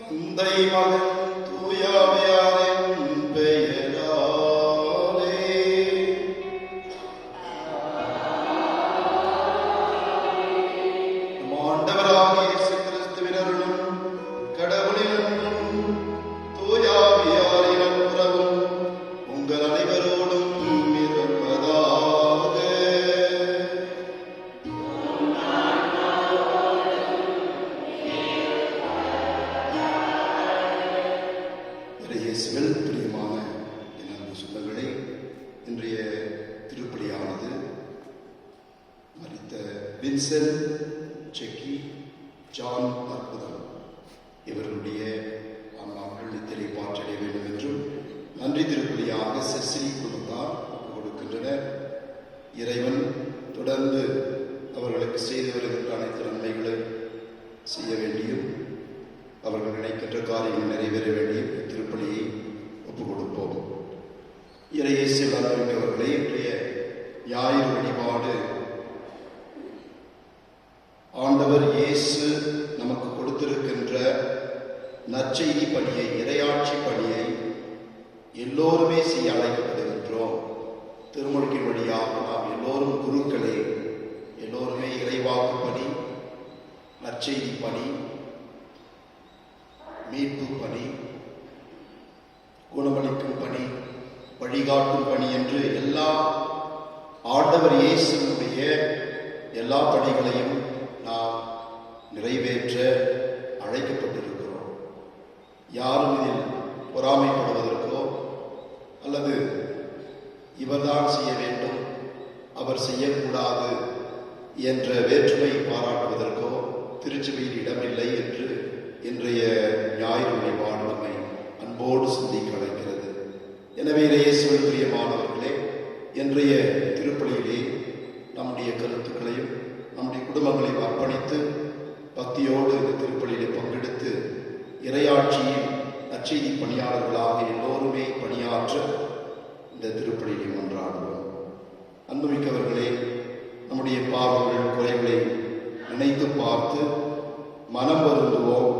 தந்தை மகன் தூயாவியாரின் பெயராலே. நம் ஆண்டவராகிய இயேசு கிறிஸ்துவின் அருளும் கடவுளின் அன்பும் தூயாவியாரின் நட்புறவும் உங்கள் அனைவரோடும் இருப்பதாக. இயேசுவில் பிரியமான என் அன்பு சொந்தங்களே, இன்றைய திருப்பலியானது மரித்த வின்சென்ட், செக்கி, ஜான் அற்புதம் இவர்களுடைய ஆன்மாக்கள் நித்திரை பாற்றடைய வேண்டும் என்றும் நன்றி திருப்பலியாக செசிலி குடும்பத்தார் கொடுக்கின்றனர். இறைவன் தொடர்ந்து அவர்களுக்கு செய்து வருகின்ற அனைத்து நன்மைகளை செய்ய வேண்டியும் அவர்கள் நினைக்கின்ற காரியங்கள் நிறைவேற வேண்டிய திருப்பலியை ஒப்புக் கொடுப்போம். இறையேசில் அன்பர்களே, இன்றைய ஞாயிறு வழிபாடு ஆண்டவர் இயேசு நமக்கு கொடுத்திருக்கின்ற நற்செய்தி பணியை, இறையாட்சி பணியை எல்லோருமே செய்ய அழைக்கப்படுகின்றோம். திருமுழுக்கின் வழியாக நாம் எல்லோரும் குருக்களே, எல்லோருமே இறைவாக்கு பணி, நற்செய்தி பணி, மீட்பு பணி, குணமளிக்கும் பணி, வழிகாட்டும் பணி என்று எல்லா ஆண்டவர் இயேசுவினுடைய எல்லா பணிகளையும் நாம் நிறைவேற்ற அழைக்கப்பட்டிருக்கிறோம். யாரும் இதில் பொறாமைப்படுவதற்கோ அல்லது இவர்தான் செய்ய வேண்டும், அவர் செய்யக்கூடாது என்ற வேற்றுமை பாராட்டுவதற்கோ திருச்சபையில் இடமில்லை என்று இன்றைய ஞாயிறு வழிபாடு நம்மை அன்போடு சிந்திக்க அழைக்கிறது. எனவே இயேசுவின் பிரியமானவர்களே, இன்றைய திருப்பலியிலே நம்முடைய கருத்துக்களையும் நம்முடைய குடும்பங்களையும் அர்ப்பணித்து பக்தியோடு இந்த திருப்பலியிலே பங்கெடுத்து இறையாட்சியில் நற்செய்தி பணியாளர்களாக எல்லோருமே பணியாற்ற இந்த திருப்பலியிலே மன்றாடுவோம். அன்புமிக்கவர்களே, நம்முடைய பாவங்கள் குறைகளை நினைத்து பார்த்து மனம் வருந்துவோம்.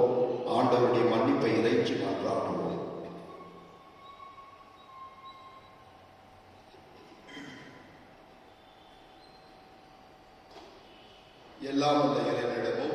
ஆண்டவருடைய மன்னிப்பை இறைச்சி மன்றாடுவோம். எல்லாம் உள்ள இறைவனிடமும்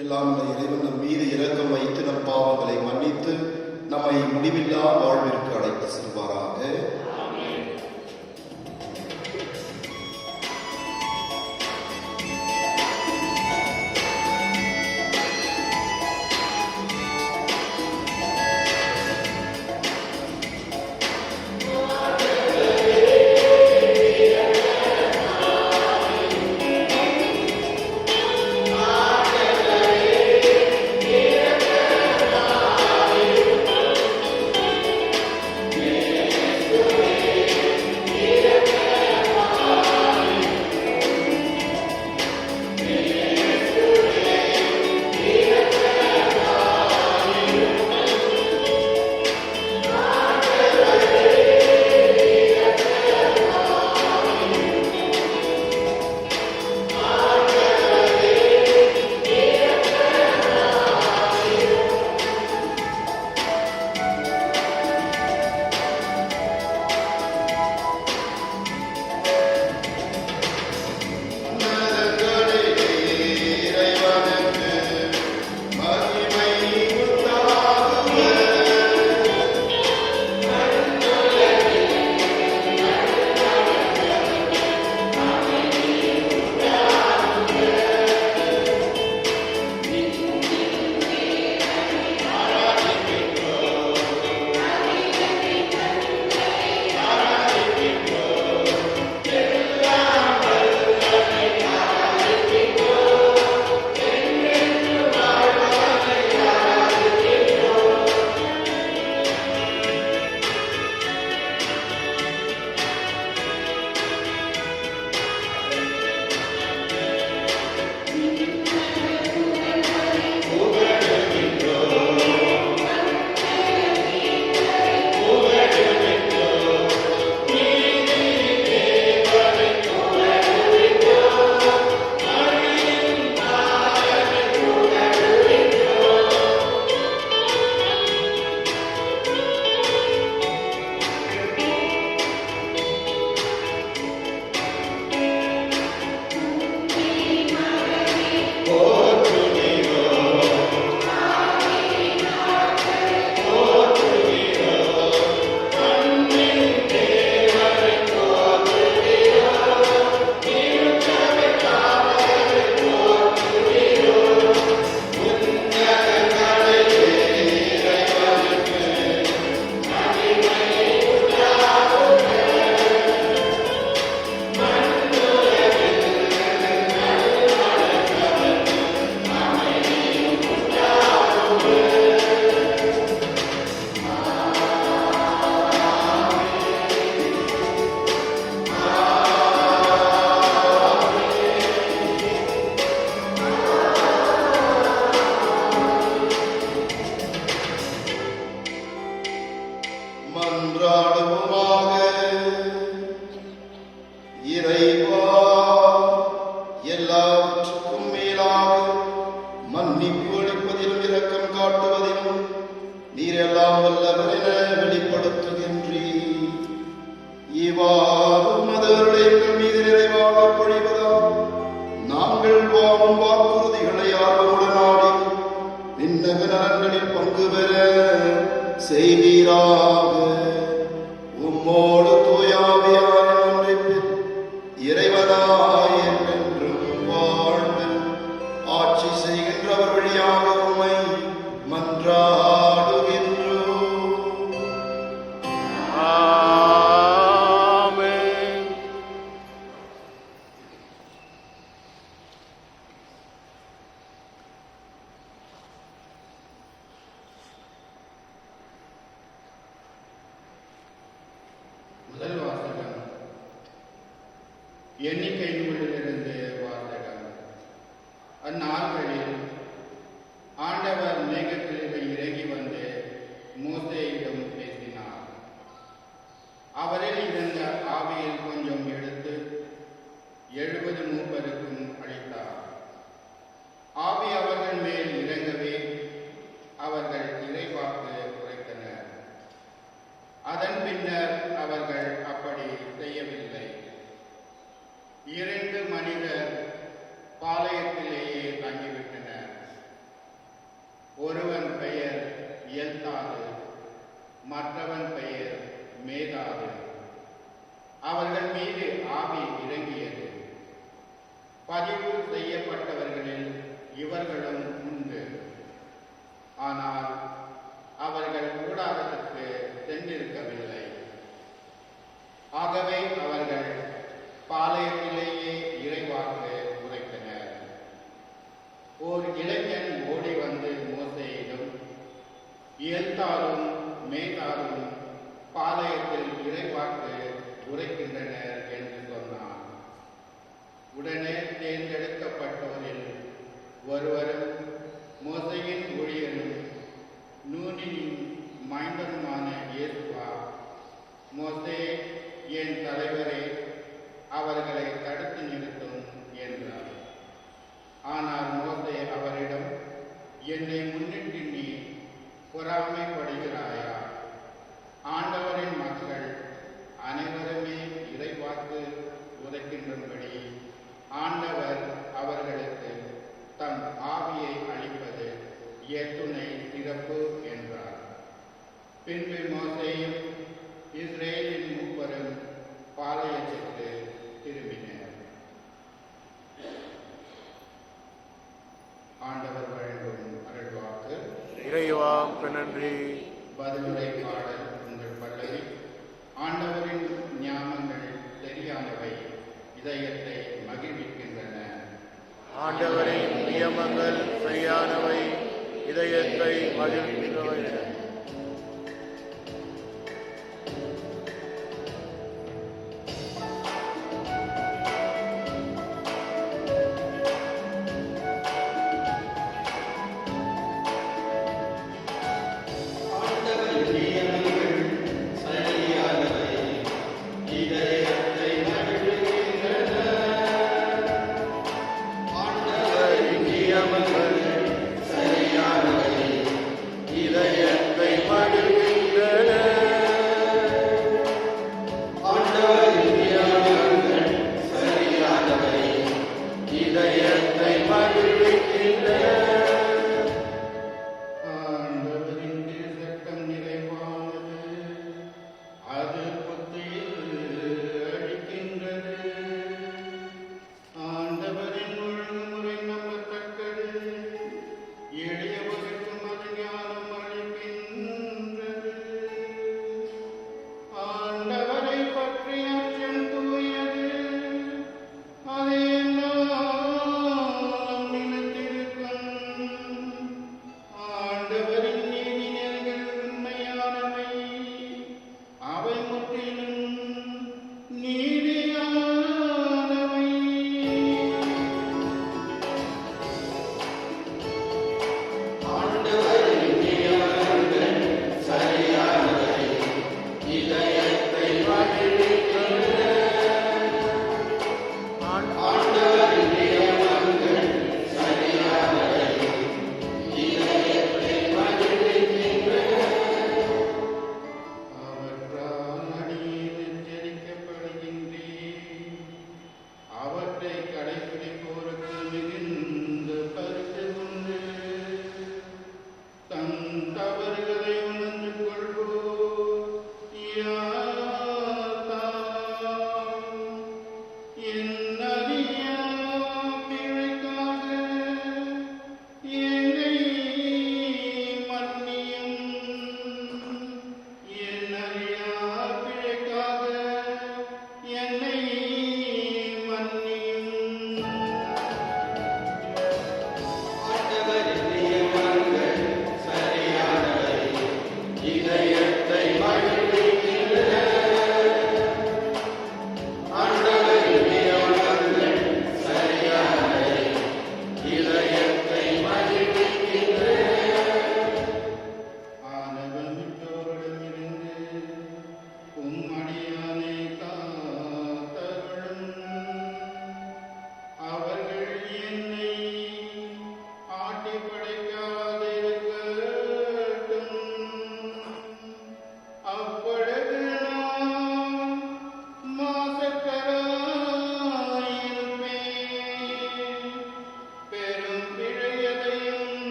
எல்லாம் இறைவன் நம் மீது இரக்கம் வைத்து நம் பாவங்களை மன்னித்து நம்மை முடிவில்லா வாழ்விற்கு அழைத்து செல்வாராக. Yeah. மன்னிப்பு அளிப்பதிலும் இரக்கம் காட்டுவதிலும் நீர் எல்லாம் வல்லவர் என வெளிப்படுத்துகின்றீர். இவ்வாறு மதவருடைய எங்கள் மீது நிறைவாக பொழிவதால் நாங்கள் வாழும் வாக்குறுதிகளை ஆர்வமுடன் நாடி விண்ணக நலன்களில் பங்கு பெற செய்வீராக. உம்மோடு தூயாவியான ஒன்றிப்பில் இறைவனாய் என்றென்றும் வாழ்ந்து ஆட்சி செய்கின்றவர் வழியாக உம்மை மன்றாடுகின்றோம். முதல் வாசகம் எண்ணிக்கை நூலிலிருந்து வாசகம். அந்நாட்களில் ஆண்டவர் மேகத்திலிருந்து இறங்கி வந்து மோசேயிடம் பேசினார். அவரில் இருந்த ஆவியில் கொஞ்சம் எடுத்து 70 மூப்பருக்கும் அளித்தார். ஆவி அவர்கள் மேல் இறங்கவே அவர்கள் இறைவாக்கு உரைத்தனர். அதன் பின்னர் அவர்கள் அப்படி செய்யவில்லை. 2 மனிதர் பாளையத்திலேயே தங்கிவிட்டனர். ஒருவன் பெயர் எல்தாது, மற்றவன் பெயர் மேதாது. அவர்கள் மீது ஆவி இறங்கியது. பதிவு செய்யப்பட்டவர்களில் இவர்களும் உண்டு. ஆனால் அவர்கள் கூடாரத்துக்கு சென்றிருக்கவில்லை. ஆகவே அவர்கள் பாளையத்திலேயே இறைவாக்கு உரைத்தனர். ஓர் இளைஞன் ஓடி வந்து மோசேயிடம், எல்தாரும் மேதாரும் பாளையத்தில் இறைவாக்கு உரைக்கின்றனர் என்று சொன்னார். உடனே தேர்ந்தெடுக்கப்பட்டோரில் ஒருவரும் மோசேயின் ஊழியரும் நூனின் மைந்தனுமான இயேசுவா, மோசே என் தலைவரே, அவர்களை தடுத்து நிறுத்தும் என்றார். ஆனால் மோசே அவரிடம், என்னை முன்னிட்டு நீ பொறாமைப்படுகிறாயா? ஆண்டவரின் மக்கள் அனைவருமே இறைவாக்கு உரைக்கின்றபடி ஆண்டவர் அவர்களுக்கு தம் ஆவியை அளிப்பது எத்துணை சிறப்பு என்றார். பின்பு மோசேயும் இஸ்ரேலின் மூப்பரும் பாளையத்திற்கு திரும்பினர். ஆண்டவர் வழங்கும் அருள்வாக்கு. இறைவாக்கு நன்றி. பதிலுரை பாடல் உங்கள் பல்லவி. ஆண்டவரின் ஞானங்கள் சரியானவை, இதயத்தை மகிழ்விக்கின்றன. ஆண்டவரின் நியமங்கள் சரியானவை, இதயத்தை மகிழ்விக்கின்றன. இதயத்தை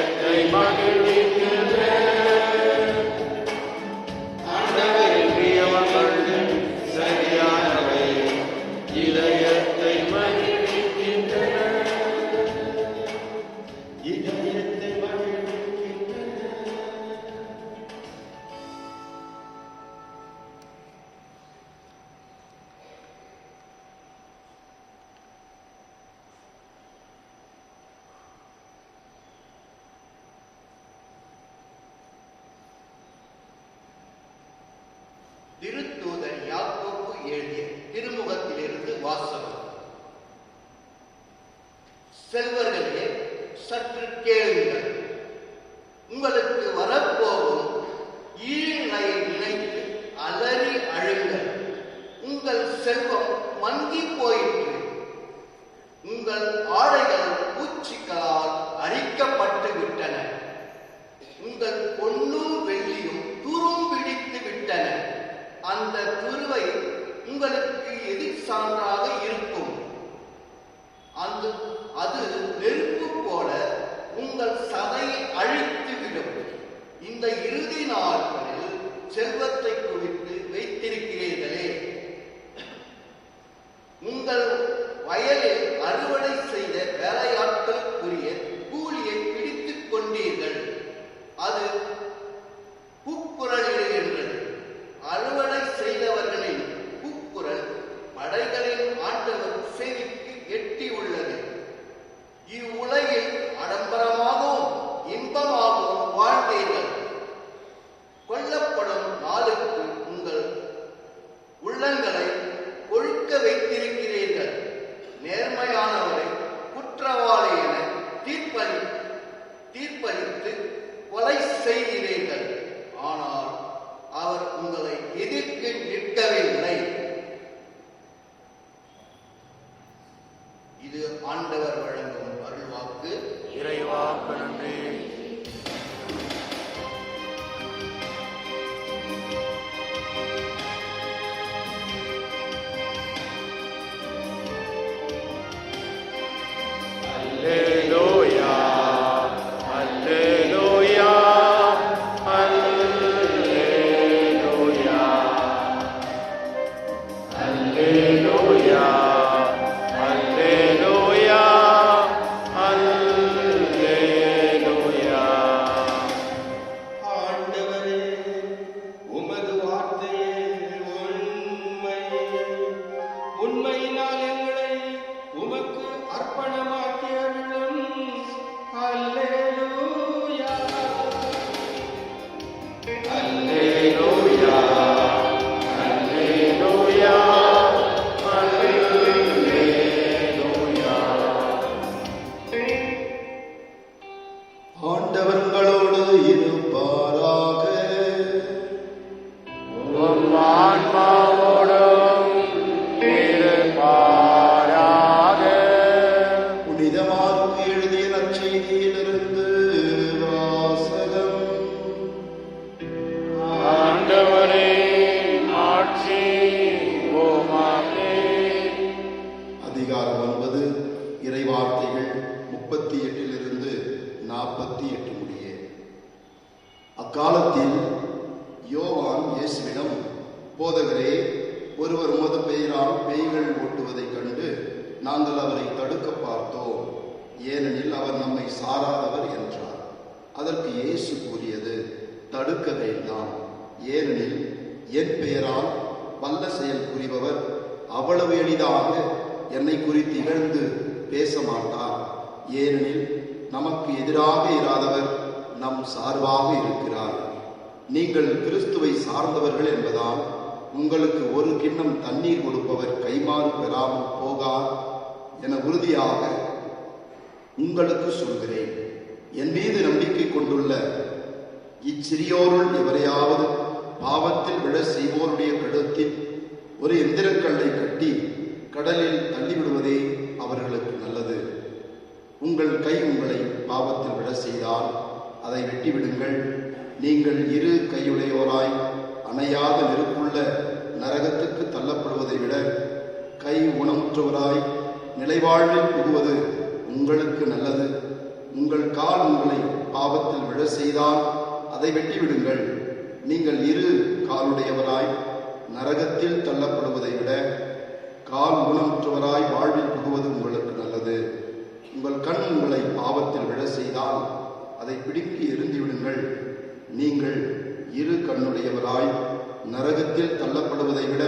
இதயத்தை மகிழ்விக்கின்ற ஆண்டவரின் நியமங்கள் சரியானவை, இதயத்தை மகிழ்விக்கின்றன. இதயத்தை மகிழ்விக்கின்றன. திருத்தூதர் யாக்கோபு எழுதிய திருமுகத்திலிருந்து வாசகம். செல்வர்களே, சற்று கேளுங்கள். உங்களுக்கு வரப்போகும் ஈழ்நிலையை நினைத்து அலறி அழுங்கள். உங்கள் செல்வம் மங்கி போயிற்று. உங்கள் ஆடைகள் பூச்சிகளால் அரிக்கப்பட்டு விட்டன. உங்கள் பொன்னும் வெள்ளியும் துரும்பிடித்து விட்டன. அந்த துருவை உங்களுக்கு எதிர் சான்றாக இருக்கும். அது நெருப்பு போல உங்கள் சதையை அழித்து விடும். இந்த இறுதி நாட்களில் செல்வத்தை குவித்து வைத்திருக்கிறீர்களே, உங்கள் வயலில் அறுவடை செய்த வேலையாட்களுக்குரிய கூலியை பிடித்துக் கொண்டீர்கள். அது கூக்குரலிடுகின்றது. அறுவடை செய்தவர்களின் கூக்குரல் படைகளின் ஆண்டவர் செவிக்கு எட்டி உள்ளது. இவ்வுலகில் ஆடம்பரமாகவும் இன்பமாகவும் வாழ்ந்தீர்கள். கொல்லப்படும் நாளுக்கு உங்கள் உள்ளங்களை கொழுக்க வைத்திருக்கிறீர்கள். நேர்மையானவரை குற்றவாளி என தீர்ப்பளித்து கொலை செய்கிறீர்கள். ஆனால் அவர் உங்களை எதிர்த்து நிற்கவில்லை. இது ஆண்டவர் வழங்கும் அருள்வாக்கு. இறைவா நன்றி. அல்லேலூயா, அல்லேலூயா, அல்லேலூயா, அல்லேலூயா, அல்லேலூயா, அல்லேலூயா. ஆண்டவரே, உமது வார்த்தையே உண்மை. உண்மையினால் எங்களை உமக்கு அர்ப்பணமாக்கி அருளும். அல்லேலூயா, அல்லேலூயா, அல்லேலூயா, அல்லேலூயா. ஆண்டவர் உங்களோடு இருப்பாராக. உம் ஆன்மாவோடும் இருப்பாராக. புனித மார்க்கு எழுதிய நற்செய்தியிலிருந்து வாசகம். ஆண்டவரே, ஆட்சி உமக்கே. அதிகாரம் 9, இறைவார்த்தைகள் 38 48 முடிய. அக்காலத்தில் யோவான் இயேசுவிடம், போதகரே, ஒருவர் உமது பெயரால் பேய்கள் ஓட்டுவதைக் கண்டு நாங்கள் அவரை தடுக்க பார்த்தோம், ஏனெனில் அவர் நம்மை சாராதவர் என்றார். அதற்கு இயேசு கூறியது, தடுக்க வேண்டாம், ஏனெனில் என் பெயரால் வல்ல செயல் புரிபவர் அவ்வளவு எளிதாக என்னை குறித்து இகழ்ந்து பேச மாட்டார். ஏனெனில் நமக்கு எதிராக இராதவர் நம் சார்பாக இருக்கிறார். நீங்கள் கிறிஸ்துவை சார்ந்தவர்கள் என்பதால் உங்களுக்கு ஒரு கிண்ணம் தண்ணீர் கொடுப்பவர் கைமாறு பெறாமல் போகார் என உறுதியாக உங்களுக்கு சொல்கிறேன். என் மீது நம்பிக்கை கொண்டுள்ள இச்சிறியோருள் எவரையாவது பாவத்தில் விழ செய்வோருடைய கழுத்தில் ஒரு எந்திரக்கல்லை கட்டி கடலில் தள்ளிவிடுவதே அவர்களுக்கு நல்லது. உங்கள் கை உங்களை பாவத்தில் விட செய்தால் அதை வெட்டிவிடுங்கள். நீங்கள் இரு கையுடையோராய் அணையாத நெருப்புள்ள நரகத்துக்கு தள்ளப்படுவதை விட கை ஊனமுற்றவராய் நிலைவாழ்வில் புகுவது உங்களுக்கு நல்லது. உங்கள் கால் உங்களை பாவத்தில் விழ செய்தால் அதை வெட்டிவிடுங்கள். நீங்கள் இரு காலுடையவராய் நரகத்தில் தள்ளப்படுவதை விட கால் ஊனமுற்றவராய் வாழ்வில் புகுவது உங்களுக்கு நல்லது. உங்கள் கண் உங்களை பாவத்தில் விழ செய்தால் அதை பிடுங்கி எறிந்துவிடுங்கள். நீங்கள் இரு கண்ணுடையவராய் நரகத்தில் தள்ளப்படுவதை விட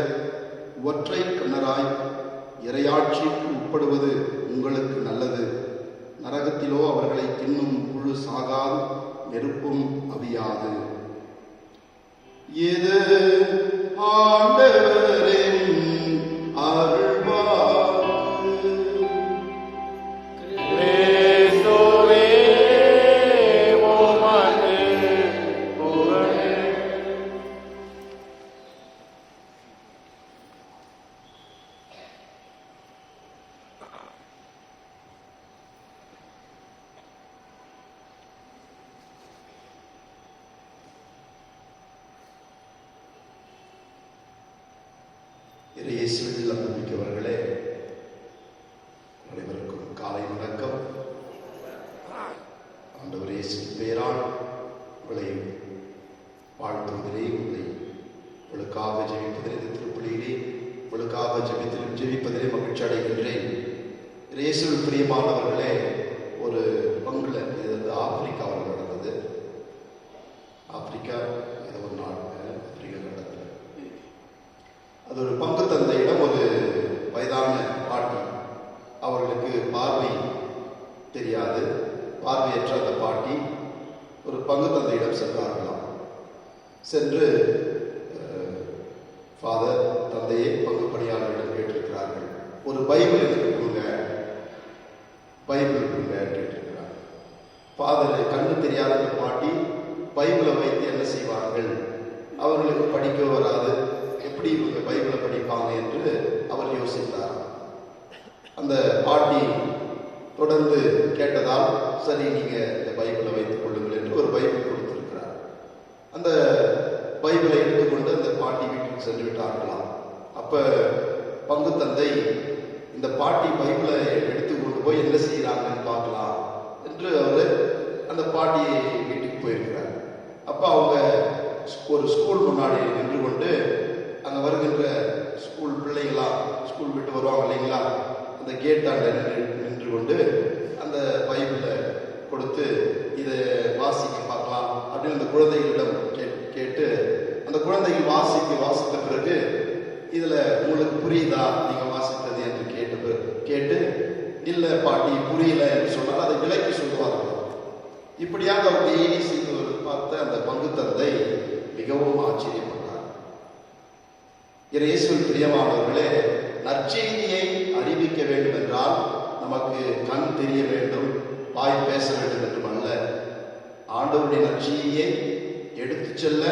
ஒற்றை கண்ணராய் இறையாட்சிக்கு உட்படுவது உங்களுக்கு நல்லது. நரகத்திலோ அவர்களை தின்னும் புழு சாகாது, நெருப்பும் அவியாது. இது ஆண்டவரின் அருள்வாக்கு. கிறிஸ்துவே உமக்கு புகழ். இயேசுவில் நம்பிக்கவர்களே, அனைவருக்கும் காலை வணக்கம். ஆண்டவர் இயேசுவின் பெயரால் உங்களை வாழ்த்துவதிலே, உங்களுக்காக ஜெபிப்பதிலே, இந்த திருப்பலியிலே உங்களுக்காக ஜெபிப்பதிலே மகிழ்ச்சி அடைகின்றேன். இயேசுவில் பிரியமானவர்களே, ஒரு பங்குல இது வந்து ஆப்பிரிக்காவில் நடந்தது. ஆப்பிரிக்கா இது ஒரு நாடு, ஆப்பிரிக்கா கண்டத்தில். அது ஒரு பங்கு தந்தையிடம் ஒரு வயதான பாட்டி, அவர்களுக்கு பார்வை தெரியாது, பார்வையற்ற அந்த பாட்டி ஒரு பங்கு தந்தையிடம் சென்றார்களாம். சென்று ஃபாதர், தந்தையே, பங்கு பணியாளர்களிடம் கேட்டிருக்கிறார்கள், ஒரு பைபிள் எனக்கு கொடுங்க, பைபிள் கொடுங்க கேட்டிருக்கிறார். ஃபாதர், கண்ணு தெரியாத பாட்டி பைபிளை வைத்து என்ன செய்வார்கள், அவர்களுக்கு படிக்க வராது, எப்படி இவங்க பைபிளை படிப்பாங்க என்று அவர் யோசித்தார். அந்த பாட்டி தொடர்ந்து கேட்டதால், சரி நீங்க இந்த பைபிளை வைத்துக் கொள்ளுங்கள் என்று ஒரு பைபிள் கொடுத்திருக்கிறார். அந்த பைபிளை எடுத்துக்கொண்டு அந்த பாட்டி வீட்டுக்கு சென்று விட்டார்களாம். அப்ப பங்கு தந்தை, இந்த பாட்டி பைபிளை எடுத்துக்கொண்டு போய் என்ன செய்யறாங்கன்னு பார்க்கலாம் என்று அவர் அந்த பாட்டி வீட்டுக்கு போயிருக்கிறார். அப்ப அவங்க ஒரு ஸ்கூல் முன்னாடி நின்று கொண்டு, அங்க வருகின்ற ஸ்கூல் பிள்ளைகளா ஸ்கூல் விட்டு வருவாங்க இல்லைங்களா, அந்த கேட்டாண்ட நின்று கொண்டு அந்த பைபிளை கொடுத்து இதை வாசிக்க பார்க்கலாம் அப்படின்னு அந்த குழந்தைகளிடம் கேட்டு, அந்த குழந்தைகள் வாசித்த பிறகு இதுல உங்களுக்கு புரியுதா நீங்க வாசித்தது என்று கேட்டு இல்ல பாட்டி புரியல என்று சொன்னால் அதை விலைக்கு சொல்லுவார்கள். இப்படியாக அவர் டெய்லி செய்து பார்த்த அந்த பங்கு தந்தை மிகவும் ஆச்சரியப்பட்டார். இயேசுவில் பிரியமானவர்களே, நற்செய்தியை அறிவிக்க வேண்டும் என்றால் நமக்கு கண் தெரிய வேண்டும், வாய் பேச வேண்டும் என்றும் அல்ல. ஆண்டவருடைய நற்செய்தியை எடுத்துச் செல்ல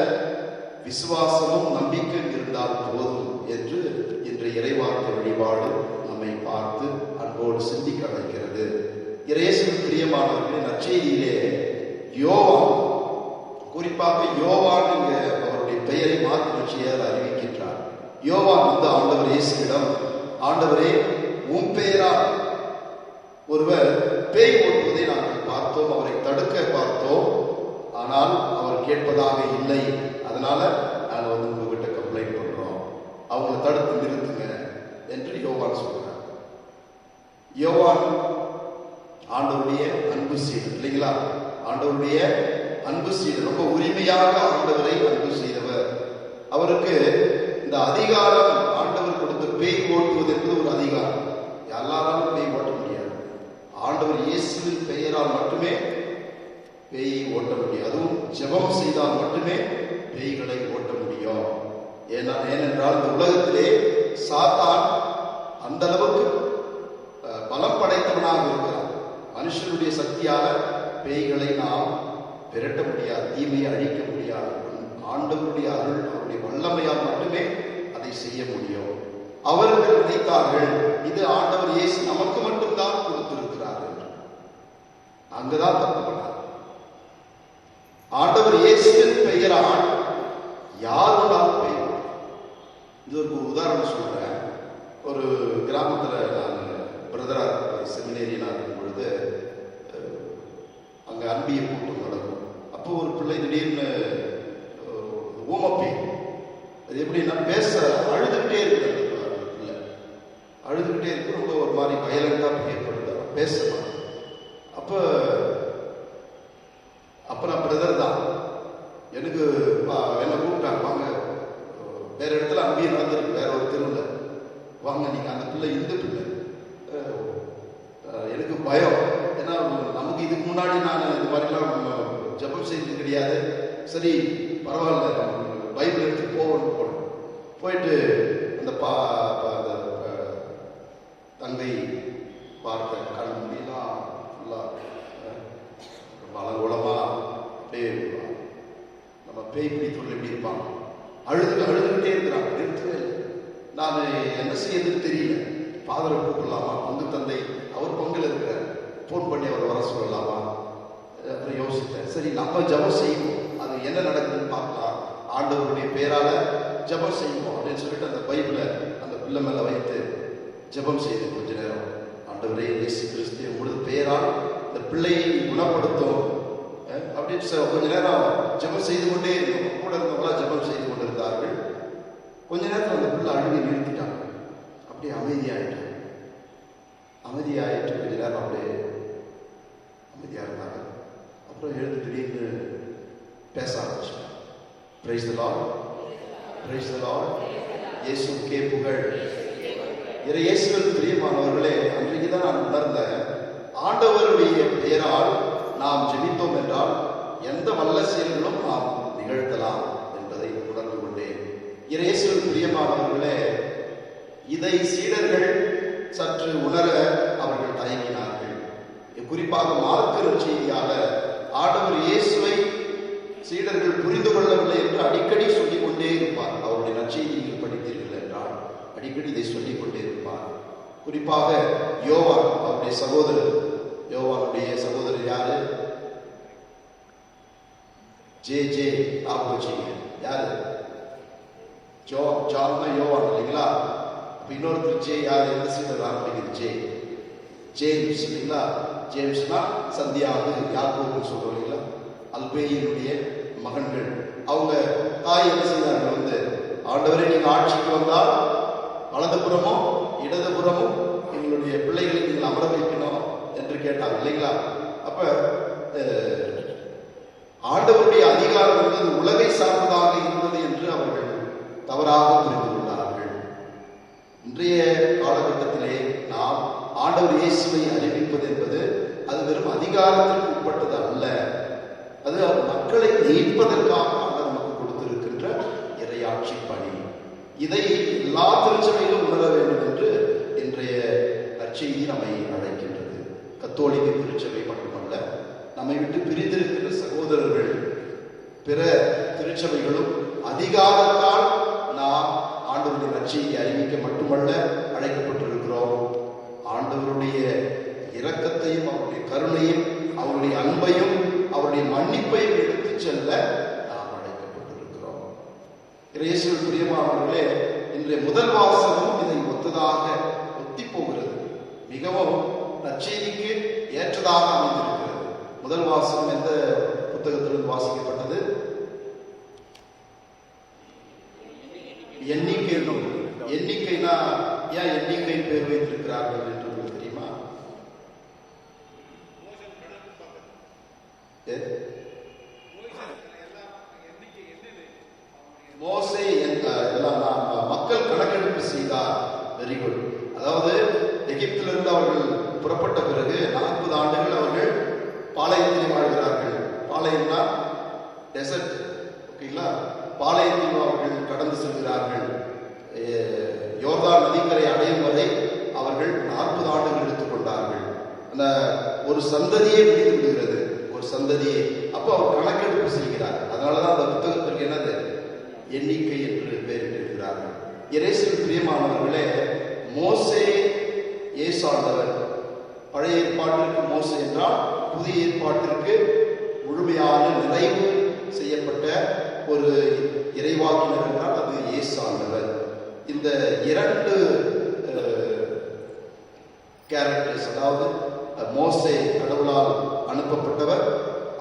விசுவாசமும் நம்பிக்கை இருந்தால் போதும் என்று இன்றைய இறைவார்த்தை வழிபாடு நம்மை பார்த்து அன்போடு சிந்திக்க வைக்கிறது. இயேசுவில் பிரியமானவர்களே, நற்செய்தியிலே யோவான், குறிப்பாக யோவான் இங்கு அவருடைய பெயரை மாற்று நற்செய்தியாளர் அறிவிக்கின்றார். யோவான் வந்து ஆண்டவர் இயேசுவிடம், ஆண்டவரே உன் பெயரா ஒருவர் பேய் ஓட்டுவதை நாங்கள் பார்த்தோம், அவரை தடுக்க பார்த்தோம், ஆனால் அவர் கேட்பதாக இல்லை, அதனால நாங்கள் வந்து உங்ககிட்ட கம்ப்ளைண்ட் பண்றோம், அவங்களை தடுத்து நிறுத்துங்க என்று யோவான் சொல்றார். யோவான் ஆண்டவருடைய அன்பு சீடர் இல்லைங்களா, ஆண்டவருடைய அன்பு சீடர், ரொம்ப உரிமையாக ஆண்டவரை அன்பு செய்தவர். அவருக்கு இந்த அதிகாரம், ஆண்டவர் கொடுத்த பேய் ஓட்டுவது என்பது ஒரு அதிகாரம், எல்லாராலும் பேய் ஓட்ட முடியாது. ஆண்டவர் இயேசுவின் பெயரால் மட்டுமே பேயை ஓட்ட முடியும், அதுவும் ஜெபம் செய்தால் மட்டுமே பேய்களை ஓட்ட முடியும். ஏனென்றால் இந்த உலகத்திலே சாத்தான் அந்த அளவுக்கு பலம் படைத்தவனாக இருக்கிறான். மனுஷனுடைய சக்தியால பேய்களை நாம் விரட்ட முடியாது, தீமையை அழிக்க முடியாது. ஆண்டவருடைய அருள், அவருடைய வல்லமையால் மட்டுமே அதை செய்ய முடியும். அவர்கள் நினைத்தார்கள் இது ஆண்டவர் இயேசு நமக்கு மட்டும்தான் கொடுத்திருக்கிறார் என்று. அங்குதான் தப்பு பண்ணார். ஆண்டவர் இயேசுவின் பெயரால் யார் வேணாலும் பெயர். இது ஒரு உதாரணம் சொல்றேன். ஒரு கிராமத்துல நான் பிரதரா செமினேரி நான் இருக்கும் பொழுது அங்க அன்பியை கூட்டம் திடீர்னு ஊமப்பே. அது எப்படின்னா பேச அழுதுகிட்டே இருக்கு, அந்த பிள்ளை அழுதுகிட்டே இருக்கு, ரொம்ப ஒரு மாதிரி வயலண்டா ஏற்படுது, பேச மாட்டேன். அப்ப நான் பிரதர் தான், எனக்கு என்ன கூப்பிட்டாங்க, வாங்க வேற இடத்துல அங்கேயே நடந்திருக்கு, வேற ஒரு தெருவில், வாங்க நீங்க அந்த பிள்ளை இந்து பிள்ளை. எனக்கு பயம், ஏன்னா நமக்கு இதுக்கு முன்னாடி நான் இது மாதிரிலாம் ஜெபம் செய்தது கிடையாது. சரி பரவாயில்ல, பைபிள் எடுத்து போகணும். போயிட்டு அந்த தந்தை பார்த்த கண் முடியெல்லாம் ஃபுல்லா வளகுளமா அப்படியே நம்ம பேய் பிடித்தவர்கள் எப்படி இருப்பாங்க, அழுதுகிட்டே இருக்கிறாங்க, நிறுத்தவே இல்லை. நான் என்ன செய்யறதுன்னு தெரியல. ஃபாதரை கூப்பிடலாமா, பங்கு தந்தை அவர் பங்கில் இருக்கிறார், ஃபோன் பண்ணி அவர் வர சொல்லலாமா, அப்புறம் யோசித்தேன். சரி நம்ம ஜெபம் செய்வோம், அது என்ன நடக்குதுன்னு பார்க்கலாம், ஆண்டவருடைய பேரால ஜெபம் செய்வோம் அப்படின்னு சொல்லிட்டு அந்த பைபிளை அந்த பிள்ளை மேல வைத்து ஜெபம் செய்து கொஞ்ச நேரம், ஆண்டவரே இயேசு கிறிஸ்து உங்களுடைய பேரால் இந்த பிள்ளையை குணப்படுத்தும் அப்படின்னு கொஞ்ச நேரம் ஜெபம் செய்து கொண்டே கூட இருந்தவங்களா ஜெபம் செய்து கொண்டிருந்தார்கள். கொஞ்ச நேரத்தில் அந்த பிள்ளை அழுகி நிறுத்திட்டாங்க, அப்படியே அமைதியாயிட்டு கொஞ்ச நேரம் அப்படியே அமைதியா இருந்தாங்க. அப்புறம் எழுந்து திடீர்னு பேச ஆரம்பிச்சாங்க. Praise the Lord, praise the Lord, இயேசுவுக்கே புகழ். இயேசுவில் பிரியமானவர்களே, அன்றைக்கு தான் நான் உணர்ந்தேன், ஆண்டவருடைய பெயரால் நாம் ஜெபித்தோம் என்றால் எந்த வல்ல செயல்களும் நாம் நிகழ்த்தலாம் என்பதை உணர்ந்து கொண்டேன். இயேசுவில் பிரியமானவர்களே, இதை சீடர்கள் சற்று உணர அவர்கள் தயங்கினார்கள். குறிப்பாக மார்க்கு நற்செய்தியால ஆண்டவர் இயேசுவை சீடர்கள் புரிந்து கொள்ளவில்லை என்று அடிக்கடி சொல்லிக் கொண்டே இருப்பார். அவருடைய நற்செய்தியில் படித்தீர்கள் என்றால் அடிக்கடி இதை சொல்லிக் கொண்டே இருப்பார். குறிப்பாக யோவான், அவருடைய சகோதரர், யோவானுடைய சகோதரர் யாரு? ஜே ஆப்போச்சிங்க யாரு? ஜான் யோவான் இல்லைங்களா? இன்னொருத்தர் ஜே யார்? எந்த சீடர் ஆரம்பிக்குது? ஜேம்ஸ் இல்லைங்களா? ஜேம்ஸ்னா சந்தியாகு, யாக்கோபுன்னு சொல்றோம் இல்லைங்களா? அல்பேயினுடைய மகன்கள். அவங்க தாய் என்ன செய்தார்கள், ஆண்டவரே நீங்க ஆட்சிக்கு வந்தால் வலதுபுறமும் இடதுபுறமும் எங்களுடைய பிள்ளைகளை நீங்கள் அமர வைக்கணும் என்று கேட்டாங்க இல்லைங்களா? அப்ப ஆண்டவருடைய அதிகாரம் என்பது உலகை சார்ந்ததாக இருந்தது என்று அவர்கள் தவறாக புரிந்து கொண்டார்கள். இன்றைய காலகட்டத்திலே நாம் ஆண்டவர் இயேசுவை அறிவிப்பது என்பது அது வெறும் அதிகாரத்திற்கு உட்பட்டது அல்ல, அது மக்களை மீட்பதற்காக நமக்கு கொடுத்திருக்கின்ற இறையாட்சி பணி. இதை எல்லா திருச்சபையிலும் உணர வேண்டும் என்று இன்றைய நற்செய்தி நம்மை அழைக்கின்றது. கத்தோலிக்க திருச்சபை மட்டுமல்ல, நம்மை விட்டு பிரிந்திருக்கிற சகோதரர்கள் பிற திருச்சபைகளும் அதிகாரத்தால் நாம் ஆண்டவருடைய நற்செய்தியை அறிவிக்க மட்டுமல்ல அழைக்கப்பட்டிருக்கிறோம். ஆண்டவருடைய இரக்கத்தையும் அவருடைய கருணையும் அவருடைய அன்பையும் அவருடைய மன்னிப்பையும் எடுத்து செல்ல நாம் அழைக்கப்பட்டிருக்கிறோம். இயேசுவில் பிரியமானவர்களே, இன்றைய முதல் வாசகம் இதை ஒத்ததாக ஒத்தி போகிறது, மிகவும் நற்செய்திக்கு ஏற்றதாக அமைந்திருக்கிறது. முதல் வாசகம் எந்த புத்தகத்திலிருந்து வாசிக்கப்பட்டது? எண்ணிக்கை நூல். எண்ணிக்கைனா ஏன் எண்ணிக்கை பேர் வைத்திருக்கிறார்கள் என்று உங்களுக்கு தெரியுமா? மோசே எல்லாம் மக்கள் கணக்கெடுப்பு செய்தார். Very good. அதாவது எகிப்திலிருந்து அவர்கள் புறப்பட்ட பிறகு 40 ஆண்டுகள் அவர்கள் பாளையத்தில் வாழ்கிறார்கள். பாளையம்னா டெசர்ட், ஓகேங்களா? பாளையத்தில் அவர்கள் கடந்து செல்கிறார்கள். யோர்தான் நதிக்கரை அடையும் வரை அவர்கள் 40 ஆண்டுகள் எடுத்துக்கொண்டார்கள். அந்த ஒரு சந்ததியே முடிந்து விடுகிறது, ஒரு சந்ததியே. அப்போ அவர் கணக்கெடுப்பு செய்கிறார். அதனாலதான் அந்த புத்தகத்திற்கு என்னது எண்ணிக்கை என்று பெயரிட்டிருக்கிறார்கள். இயேசுவில் பிரியமானவர்களே, மோசே ஏசாண்டவர். பழைய ஏற்பாட்டிற்கு மோசே என்றால் புதிய ஏற்பாட்டிற்கு முழுமையான நிறைவு செய்யப்பட்ட ஒரு இறைவாக்கினர் என்றால் அது ஏசாண்டவர். இந்த இரண்டு கேரக்டர்ஸ், அதாவது மோசே கடவுளால் அனுப்பப்பட்டவர்,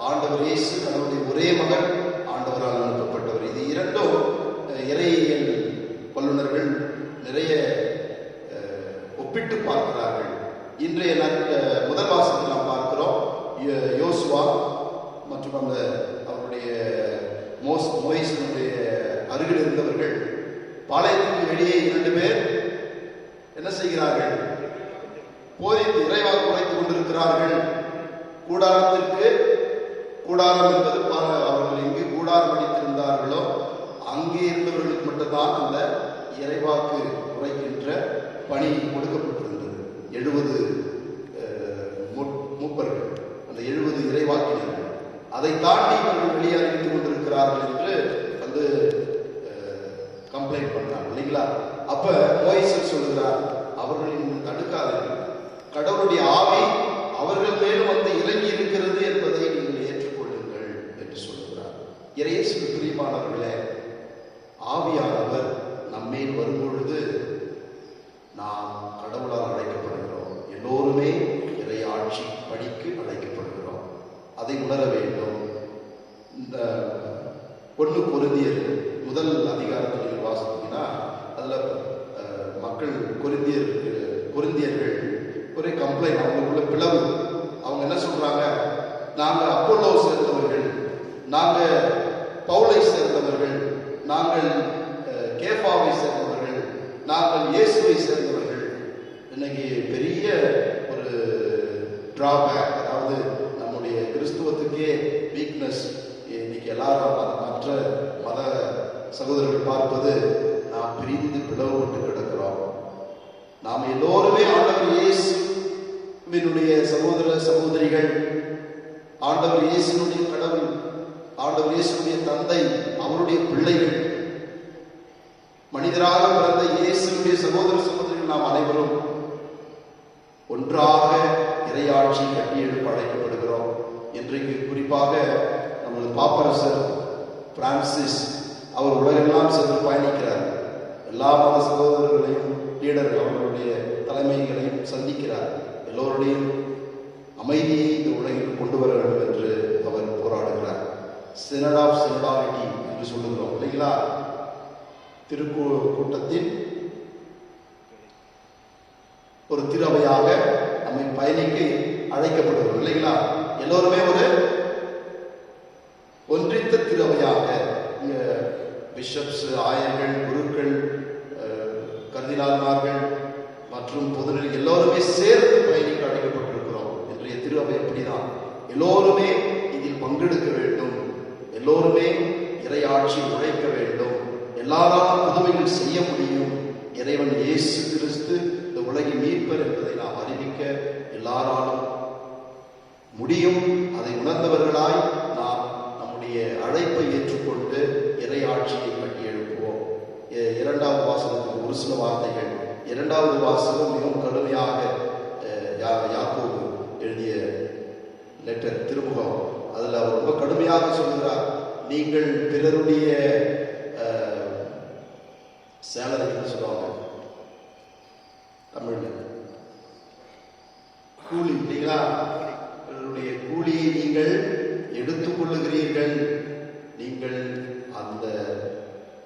ஆண்டவர் இயேசு கடவுளுடைய ஒரே மகன், ஆண்டவரால் அனுப்பப்பட்டவர். இது இரண்டும் இறையியல் வல்லுநர்கள் நிறைய ஒப்பிட்டு பார்க்கிறார்கள். இன்றைய முதல் வாசகத்தில் நாம் பார்க்கிறோம், யோசுவா மற்றும் அவருடைய மோசேசினுடைய அருகில் இருந்தவர்கள் பாளையத்துக்கு வெளியே 2 பேர் என்ன செய்கிறார்கள்? போதித்து இறைவாக்கு உரைத்துக் கொண்டிருக்கிறார்கள். கூடாரம் என்பது அவர்கள் எங்கு கூடாரம் அடித்திருந்தார்களோ அங்கே இருந்தவர்களுக்கு மட்டும்தான் அந்த இறைவாக்கு உரைக்கின்ற பணி கொடுக்கப்பட்டிருந்தது. 70 மூப்பர்கள், அந்த 70 இறைவாக்கினர்கள். அதை தாண்டி இவர்கள் வெளியே அறிவித்துக் கொண்டிருக்கிறார்கள் என்று வந்து கம்ப்ளைண்ட் பண்றாங்க இல்லைங்களா? அப்ப மோசே சொல்லுகிறார், அவர்களின் தடுக்காதீர்கள், கடவுளுடைய ஆவி அவர்கள் மேலும் வந்து இறங்கி இருக்கிறது என்பதை நீங்கள் ஏற்றுக்கொள்ளுங்கள் என்று சொல்லுகிறார். இறையேசுவுக்கு பிரியமானவர்களே, ஆவியானவர் நம்மேல் வரும்பொழுது நாம் கடவுளால் அழைக்கப்படுகிறோம். எல்லோருமே இறை ஆட்சி பணிக்கு அழைக்கப்படுகிறோம். அதை உணர வேண்டும். இந்த 1 கொரிந்தியர் முதல் அதிகாரத்தில் நீங்கள் வாசித்தீங்கன்னா அதுல மக்கள் கொரிந்தியர்கள் ஒரே கம்ப்ளைண்ட், அவங்களுக்குள்ள பிளவு. அவங்க என்ன சொல்றாங்க? நாங்க அப்போலோ சேர்ந்தவர்கள், நாங்க பவுலை சேர்ந்தவர்கள், நாங்கள் கேஃபாவை சேர்ந்தவர்கள், நாங்கள் இயேசுவை சேர்ந்தவர்கள். இன்னைக்கு பெரிய ஒரு டிராபேக், அதாவது நம்முடைய கிறிஸ்துவத்துக்கே வீக்னஸ். இன்னைக்கு எல்லாரும் மற்ற மத சகோதரர்கள் பார்ப்பது, நாம் பிரிந்து பிளவுபட்டு கிடக்கிறோம். நாம் எல்லோருமே ஆண்டவர் இயேசுவினுடைய சகோதர சகோதரிகள், ஆண்டவர் இயேசுனுடைய கடவுள், ஆண்டவர் இயேசுடைய தந்தை, அவருடைய பிள்ளைகள், மனிதராக பிறந்த இயேசுடைய சகோதர சகோதரிகள். நாம் அனைவரும் ஒன்றாக இறையாட்சி கட்டி எழுப்ப அழைக்கப்படுகிறோம். இன்றைக்கு குறிப்பாக நமது பாப்பரசர் பிரான்சிஸ் அவர் உலகெல்லாம் சென்று பயணிக்கிறார். எல்லா மத சகோதரர்களையும், லீடர் அவர்களுடைய தலைமைகளையும் சந்திக்கிறார். எல்லோருடையும் அமைதியை இந்த உலகில் கொண்டு வர வேண்டும் என்று அவர் போராடுகிறார். சினட் ஆஃப் சினடாலிட்டி என்று சொல்லுகிறோம் இல்லைங்களா? திருக்கூட்டத்தின் ஒரு திருவையாக நம்மை பயணிக்க அழைக்கப்படுகிறோம் இல்லைங்களா? எல்லோருமே ஒரு ஒன்றித்த திருவையாக, பிஷப்ஸ், ஆயர்கள், குருக்கள், கர்தினால்மார்கள் மற்றும் பொதுநிலை எல்லோருமே சேர்ந்து பயணிக்க அழைக்கப்பட்டிருக்கிறோம். இன்றைய திருவை எப்படிதான் எல்லோருமே இதில் பங்கெடுக்க வேண்டும், எல்லோருமே இறை ஆட்சி உழைக்க வேண்டும், எல்லாராலும் புதுமைகள் செய்ய முடியும். இறைவன் இயேசு கிறிஸ்து இந்த உலகின் மீட்பர் என்பதை நாம் அறிவிக்க எல்லாராலும் முடியும். அதை உணர்ந்தவர்களாய் நாம் நம்முடைய அழைப்பை ஏற்றுக்கொண்டு இறை ஆட்சியை கட்டி எழுப்புவோம். 2வது வாசகத்துக்கு ஒரு சில வார்த்தைகள். 2வது வாசகம் மிகவும் கடுமையாக யாக்கோபு எழுதிய லெட்டர், திருமுகம். அதுல அவர் ரொம்ப கடுமையாக சொல்கிறார், நீங்கள் பிறருடைய சேலரி சொல்லுவாங்க தமிழ்ல, கூலி இல்லைங்களா? பிறருடைய கூலியை நீங்கள் எடுத்துக் கொள்ளுகிறீர்கள்.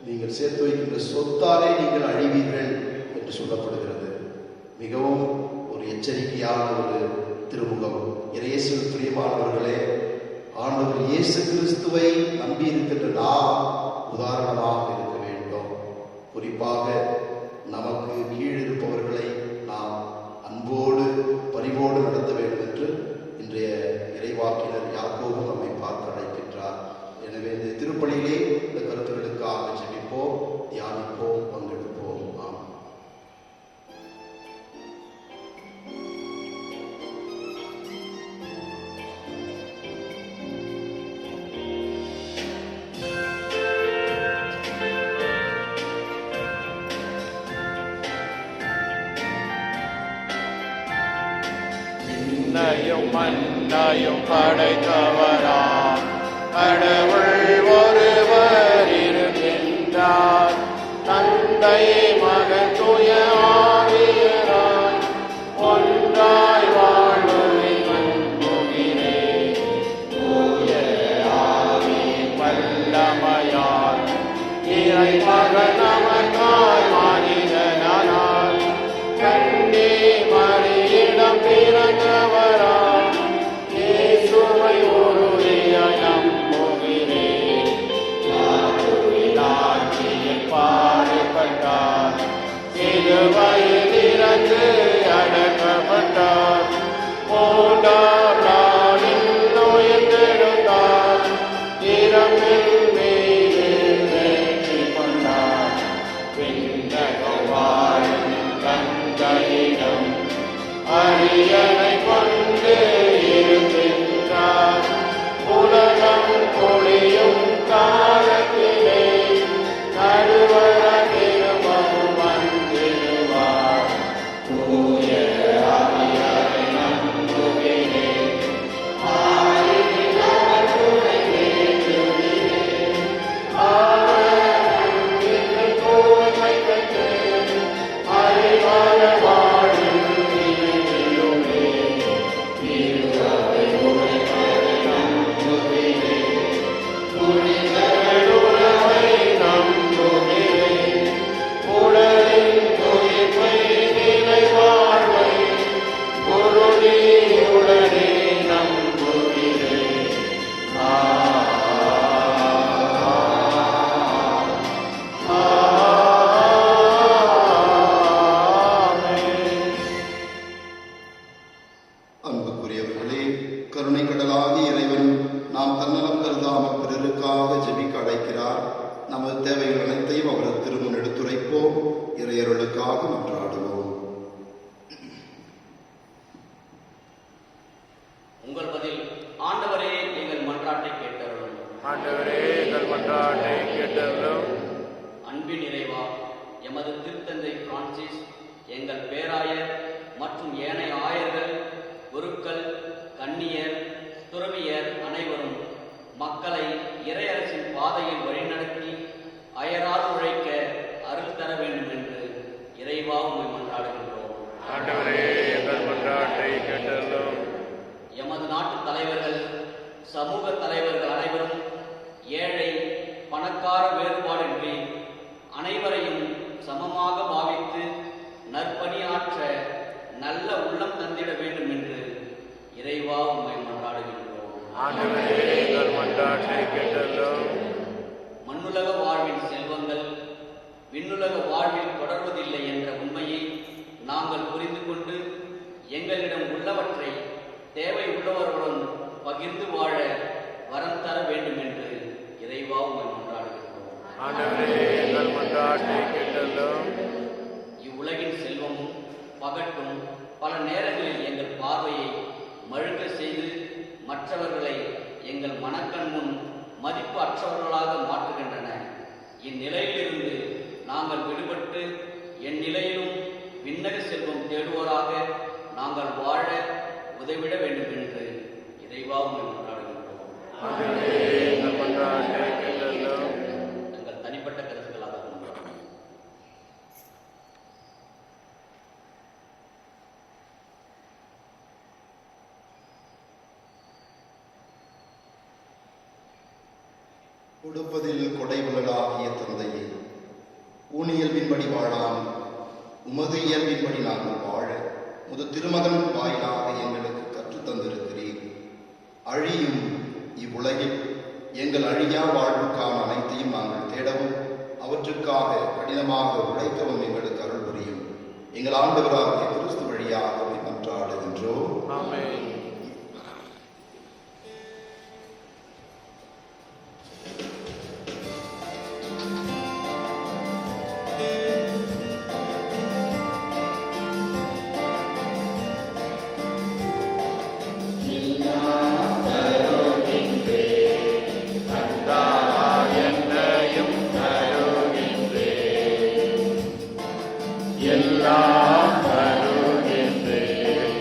நீங்கள் சேர்த்து வைக்கின்ற சொத்தாலே நீங்கள் அழிவீர்கள் என்று சொல்லப்படுகிறது. மிகவும் ஒரு எச்சரிக்கையான ஒரு திருமுகம். இயேசு பிரியமானவர்களே, ஆண்டவர் இயேசு கிறிஸ்துவை நம்பி இருக்கின்ற நாம் உதாரணமாக இருக்க வேண்டும். குறிப்பாக நமக்கு கீழ் இருப்பவர்களை நாம் அன்போடு பரிவோடு நடத்த வேண்டும் என்று இன்றைய இறைவாக்கினர் யாக்கோபு நம்மை பார்த்து அழைக்கின்றார். எனவே இந்த திருப்பலியிலே இந்த கருத்துக்களுக்காக ஜெபிப்போம், தியானிப்போம், பங்கெடுப்போம். ஆம். விண்ணையும் மண்ணையும் படைத்தவராம் கடவுள் ஒருவர் இருக்கின்றார். தந்தை மகன் தூய ஆவியராய் ஒன்றாய் வாழ்வை நம்புகிறேன். தூய இறைமகன் நமக்காய் மனிதனானார். கன்னி மரியிடம் பிறந்தவராம் இயேசுவை உறுதியாய் நம்புகிறேன். ஆட்சியில் பாடுபட்டார், சிலுவையில் இறந்து அடக்கப்பட்டார். மூன்றாம் நாளில் உயிர்த்தெழுந்தார், இறப்பில் மீது வெற்றி கொண்டார். விண்ணகம் வாழும் தந்தையிடம் அரியணை கொண்டு இருக்கின்றார். உலகம் பொழியும் காலத்திலே நடுவராய் திரும்பவும் வந்திடுவார். தூய ஆவியாரை நம்புகிறேன், ஆவியின் நலத்துணை வேண்டுகிறேன். அவர் அன்பில் தூய்மை பெற்று அறிவான வாழ்வில் இணைந்திடுமே. திரு அவை உரைப்பதை நம்புகிறேன், புனிதர்கள் உறவை நம்புகிறேன். உடலின் உயிர்ப்பை நிலைவாழ்வை உறுதியுடனே நம்புகிறேன். ஆமென். அன்புக்குரியவர்களே, கருணை கடலாகிய இறைவன் நாம் தன்னலம் கருதாமல் பிறருக்காக ஜெபிக்க அழைக்கிறார். நமது தேவைகள் அனைத்தையும் அவரது திருமுன் எடுத்துரைப்போம். இறையருளுக்காக மன்றாடுவோம். உங்கள் பதில் ஆண்டவரே எங்கள் மன்றாட்டை கேட்டருளும். ஆண்டவரே எங்கள் மன்றாட்டை கேட்டருளும். அன்பின் இறைவா, எமது திருத்தந்தை பிரான்சிஸ், எங்கள் பேராயர் மற்றும் ஏனைய ஆயர்கள், குருக்கள், கன்னியர், துறவியர் அனைவரும் மக்களை இறையரசின் பாதையில் வழிநடத்தி அயராது உழைக்க அருள் தர வேண்டும் என்று இறைவா உம்மை மன்றாடுகின்றோம். ஆண்டவரே எங்கள் மன்றாட்டை கேட்டருளும். எமது நாட்டு தலைவர்கள், சமூக தலைவர்கள் அனைவரும் ஏழை பணக்கார வேறுபாடின்றி அனைவரையும் சமமாக பாவித்து நற்பணியாற்ற நல்ல உள்ளம் தந்திட வேண்டும் என்று இறைவா உம்மை மன்றாடுகின்றோம். ஆண்டவரே எங்கள் மன்றாட்டை கேட்டருளும். மண்ணுலக வாழ்வின் செல்வங்கள் விண்ணுலக வாழ்வில் தொடர்வதில்லை என்ற உண்மையை நாங்கள் புரிந்து கொண்டு எங்களிடம் உள்ளவற்றை தேவை உள்ளவர்களுடன் பகிர்ந்து வாழ வரம் தர வேண்டும் என்று இறைவா உம்மை மன்றாடுகின்றோம். ஆண்டவரே எங்கள் மன்றாட்டை கேட்டருளும். இவ்வுலகின் செல்வமும் பகட்டும் பல நேரங்களில் எங்கள் பார்வையை மழுங்க செய்து மற்றவர்களை எங்கள் மனக்கண் முன் மதிப்பு அற்றவர்களாக மாற்றுகின்றன. இந்நிலையிலிருந்து நாங்கள் விடுபட்டு என் நிலையிலும் விண்ணக செல்வம் தேடுவோராக நாங்கள் வாழ உதவிட வேண்டும் என்று இறைவா உம்மை மன்றாடுகின்றோம். ஆண்டவரே எங்கள் மன்றாட்டை கேட்டருளும். எங்கள் தனிப்பட்ட கருத்துக்களாக கொண்டோம். கொடுப்பதில் கொடைவளலாகிய தந்தையே, ஊனியல்பின்படி வாழாமல் உமது இயல்பின்படி நாங்கள் வாழ முது திருமகன் வாயிலாக எங்களுக்கு கற்றுத்தந்திருக்கிறீர். அழியும் இவ்வுலகில் எங்கள் அழியா வாழ்வுக்கான அனைத்தையும் நாங்கள் தேடவும் அவற்றுக்காக கடினமாக உழைக்கவும் எங்களுக்கு அருள் புரியும். எங்கள் ஆண்டவராகிய கிறிஸ்து வழியாக மன்றாடுகின்றோம். ஆமென். என்னையும் தருகின்றேன், எல்லாம் தருகின்றேன்.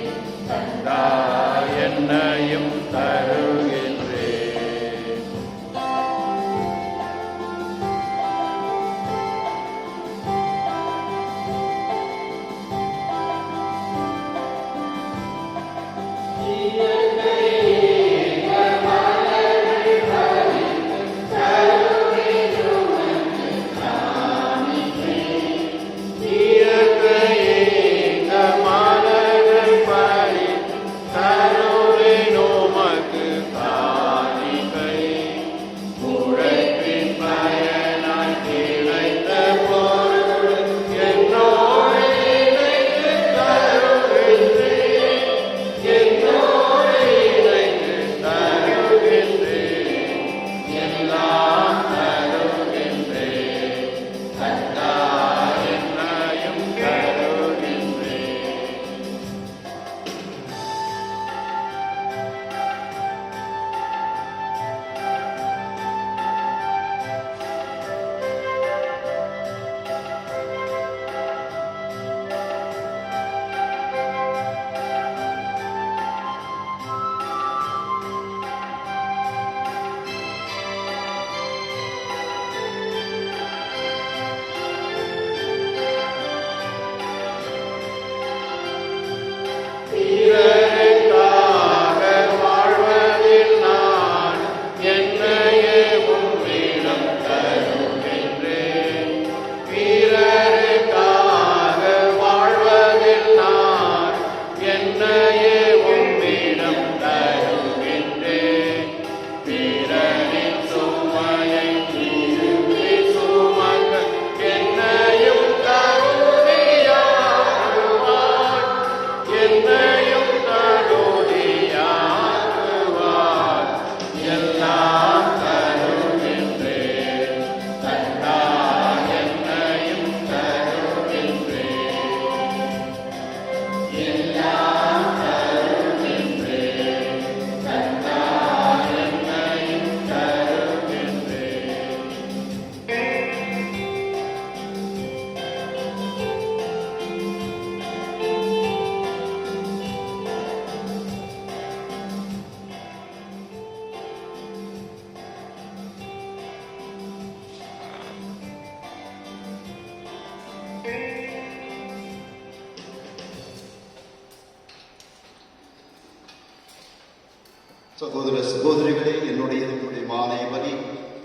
சகோதர சகோதரிகளே, என்னுடைய மாலை பலி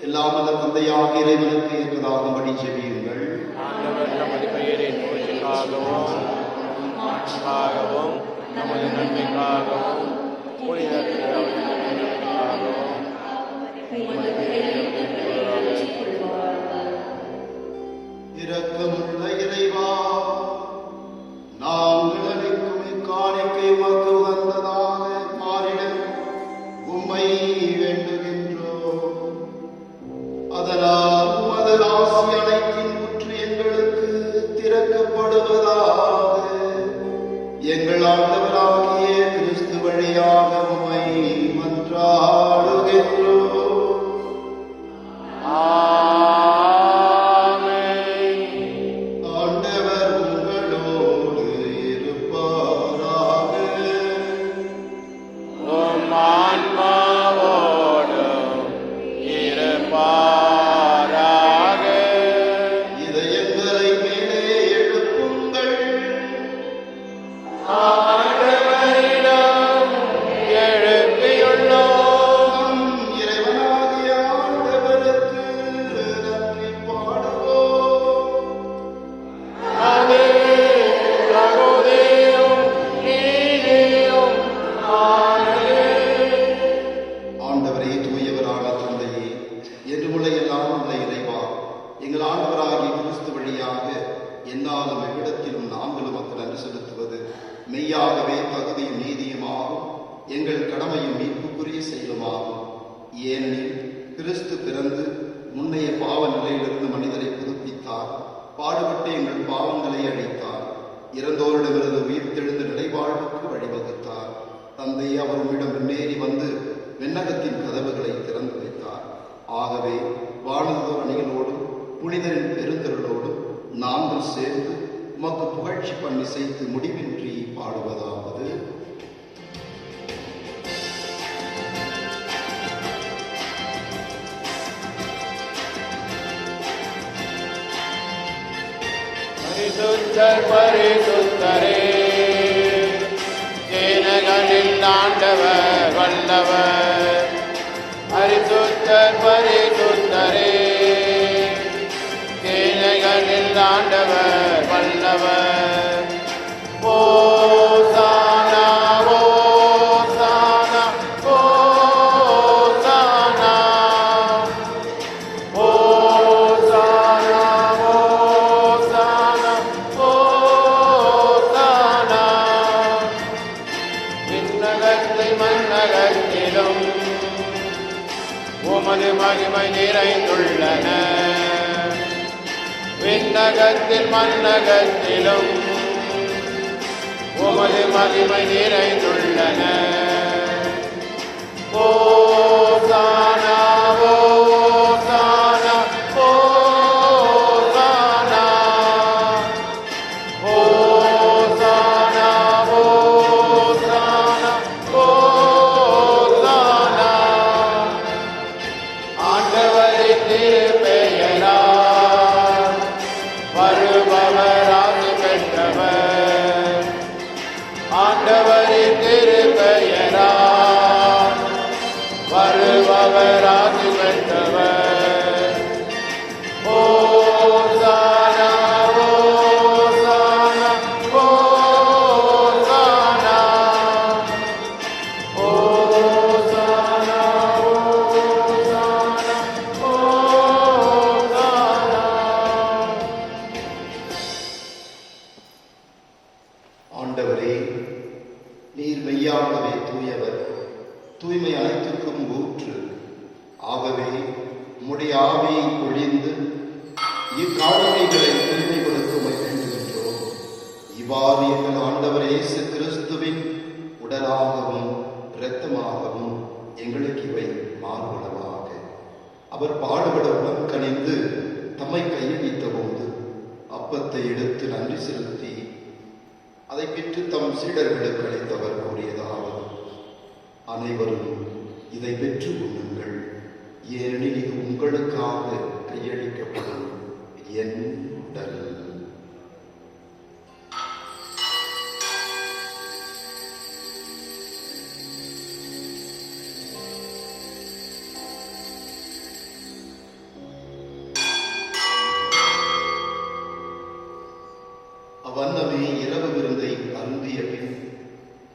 எல்லாம் வல்ல தந்தையாக இறைவனுக்கு ஏற்றதாகும்படி ஜெபியுங்கள். ஆண்டவர் நமது பெயரின் பூஜைக்காகவும் நமது நன்மைக்காகவும் புனித திருவிழாவிற்காகவும் இரக்கமுள்ள இறைவா, நாங்கள் அளிக்கும் இக்காணிக்கை உமக்கு உகந்ததாக மாறிட உம்மை வேண்டுகின்றோம். அதனால் உமது ஆசி அனைத்தின் ஊற்று எங்களுக்கு திறக்கப்படுவதாக. எங்கள் ஆண்டவராகிய கிறிஸ்து வழியாக உம்மை மன்றாடுகின்றோம். ஆண்டவர் உங்களோடு இருப்பாராக. உம் ஆன்மாவோடும் இருப்பாராக. இதயங்களை மேலே எழுப்புங்கள். ஆண்டவரிடம் எழுப்பியுள்ளோம். நம் இறைவனாகிய ஆண்டவருக்கு நன்றி பாடுவோம். அது தகுதியும் நீதியும் ஆனது. ஆண்டவரே, தூயவரான தந்தையே, என்றுமுள்ள எல்லாம் உள்ள இறைவா, எங்கள் ஆண்டவராகிய கிறிஸ்து வழியாக என்னாலும் எவ்விடத்திலும் நாங்களும் மக்கள் நன்றி செலுத்துவது மெய்யாகவே தகுதியும் நீதியுமாகும், எங்கள் கடமையும் மீட்புக்குரிய செயலுமாகும். ஏனெனில் கிறிஸ்து பிறந்து முன்னைய பாவ நிலையிலிருந்து மனிதரை புதுப்பித்தார், பாடுபட்டு எங்கள் பாவங்களை அழித்தார், இறந்தோரிடமிருந்து உயிர்த்தெழுந்த நிலைவாழ்வுக்கு வழிவகுத்தார். தந்தை அவர் உம்மிடம் முன்னேறி வந்து விண்ணகத்தின் கதவுகளை திறந்து வைத்தார். ஆகவே வானதோர் அணிகளோடும் புனிதரின் பெருந்திரளோடும் நாங்கள் சேர்ந்து உமக்கு புகழ்ச்சி பண்ணி செய்து முடிவின்றி பாடுவதாவது. பரிசுத்தர் பரிசுத்தரே, சேனைகளில் ஆண்டவர் வல்லவர். பரிசுத்தர் பரிசுத்தரே, சேனைகளில் ஆண்டவர் வல்லவர். ஓசானா ஓசானா ஓசானா ஓசானா ஓசானா ஓசானா. விண்ணகத்தை மண்ணகத்திலும் உமது மகிமை நிறைந்துள்ளன. விண்ணகத்தில் மண்ணகத்திலும் உமது மகிமை நிறைந்துள்ளன. ஓசானா ஓசானா ஓசானா ஓசானா ஓசானா ஓசானா. ஆண்டவரின் திருப்பெயரால் வருபவர் ஆசி பெற்றவர். ஆண்டவரின் திருப்பெயரால் வருபவர் ஆசி பெற்றவர். ஓசானா ஓசானா ஓசானா ஓசானா ஓசானா ஓசானா. ஆண்டவரே, நீர் மெய்யாகவே தூயவர், தூய்மை அனைத்துக்கும் ஊற்று. ஆகவே உம்முடைய ஆவியை பொழிந்து இக்காணிக்கைகளை தூய்மைப்படுத்த வேண்டுகின்றோம். இவ்வாறு எங்கள் ஆண்டவர் இயேசு கிறிஸ்துவின் உடலாகவும் இரத்தமாகவும் எங்களுக்கு இவை மாறுபடலாக. அவர் பாடுபட உடன் கணிந்து தம்மை கையளித்த போது அப்பத்தை எடுத்து நன்றி செலுத்தி அதை பெற்று தம் சீடர்களுக்கு அளித்தவர் கூறியதாவது: அனைவரும் இதை பெற்று உண்ணுங்கள், ஏனெனில் இது உங்களுக்காக கையளிக்கப்படும் என் உடல்.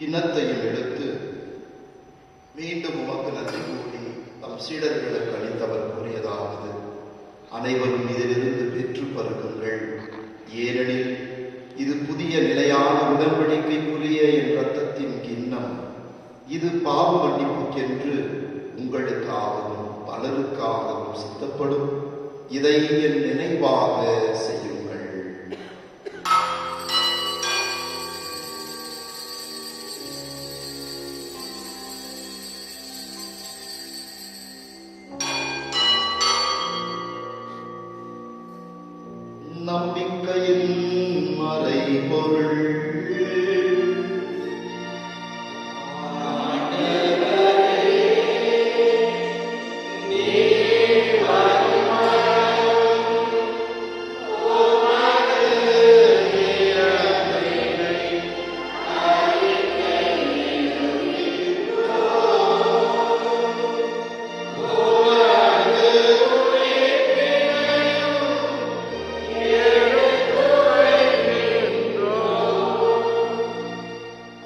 கிண்ணத்தையும் எடுத்து மீண்டும் உமக்கு நன்றி கூறி தம் சீடர்களுக்கு அளித்தவர் கூறியதாவது: அனைவரும் இதிலிருந்து பெற்று பருகுங்கள், ஏனெனில் இது புதிய நிலையான உடன்படிக்கைக்குரிய என் இரத்தத்தின் கிண்ணம். இது பாவ மன்னிப்புக்கென்று உங்களுக்காகவும் பலருக்காகவும் சித்தப்படும். இதை என் நினைவாக செய்யுங்கள். நம்பிக்கையின் மறைபொருள்.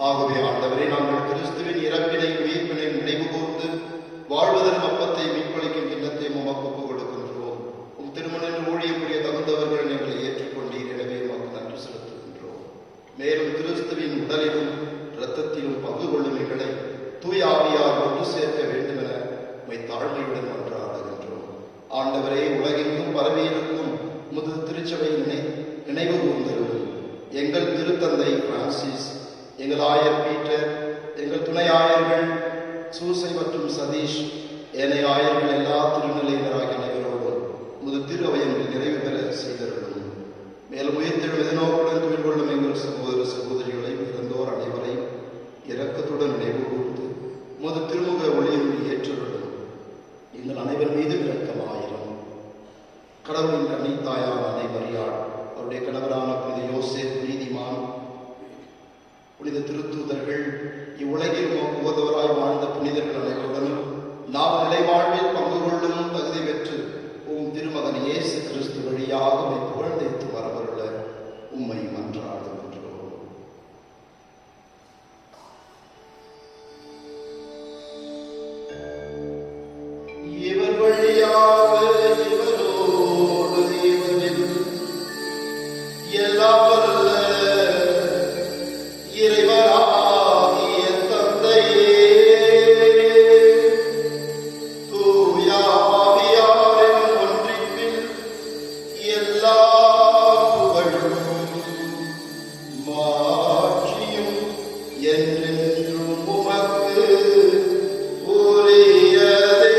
ஆகவே ஆண்டவரே, நாங்கள் கிறிஸ்துவின் இறப்பினை உயிர்ப்பினை நினைவு கூர்ந்து வாழ்வதன் அப்பத்தை மீட்பளிக்கும் கிண்ணத்தை உமக்கு ஒப்புக் கொடுக்கின்றோம். உம் திருமணம் ஊழியக்கூடிய தகுந்தவர்கள் எங்களை ஏற்றுக்கொண்டீர். எனவே உமக்கு நன்றி செலுத்துகின்றோம். மேலும் கிறிஸ்துவின் உடலிலும் இரத்தத்திலும் பங்கு கொள்ளும் எங்களை தூய ஆவியார் ஒன்று சேர்க்க வேண்டும் என உம்மை தாழ்மையுடன் மன்றாடுகின்றோம். ஆண்டவரே, உலகெங்கும் பரவியிருக்கும் முது திருச்சபை நினைவு கூர்ந்தருளும். எங்கள் திருத்தந்தை பிரான்சிஸ், எங்கள் ஆயர் பீட்டர், எங்கள் துணை ஆயர்கள் சூசை மற்றும் சதீஷ், ஏனைய ஆயர்கள் எல்லா திருநிலையினராகிய அனைவரோடும் முது திரு அவையங்கள் நிறைவு பெற செய்தருளும். மேலும் உயிர்த்தெழும் எதிர்நோக்குடன் துயில் கொள்ளும் எங்கள் சகோதர சகோதரிகளையும் இறந்தோர் அனைவரையும் இரக்கத்துடன் நினைவு கூர்ந்து முது திருமுக ஒளியுள்ளி ஏற்றருளும். எங்கள் அனைவர் மீது இரக்கமாயிரம். கடவுளின் கன்னித்தாயான அன்னை மரியாள், அவருடைய கணவரான புனித யோசேப் நீதிமான், புனித திருத்தூதர்கள், இவ்வுலகில் உகந்தவராய் வாழ்ந்த புனிதர்கள் அனைவருடனும் நாம் நிலைவாழ்வில் பங்கு கொள்ளும் தகுதி பெற்று உம் திருமகன் இயேசு கிறிஸ்து வழியாக புகழ்ந்தேத்து வரவருள்ள உம்மை மன்றாடுகின்றோம். இவர் வழியாக இவரோடு இவரில் எல்லாம் வல்ல இறைவனாகிய தந்தையே, தூய ஆவியாரின் ஒன்றிப்பில் எல்லா புகழும் மாட்சியும் என்றென்றும் உமக்கு உரியதே.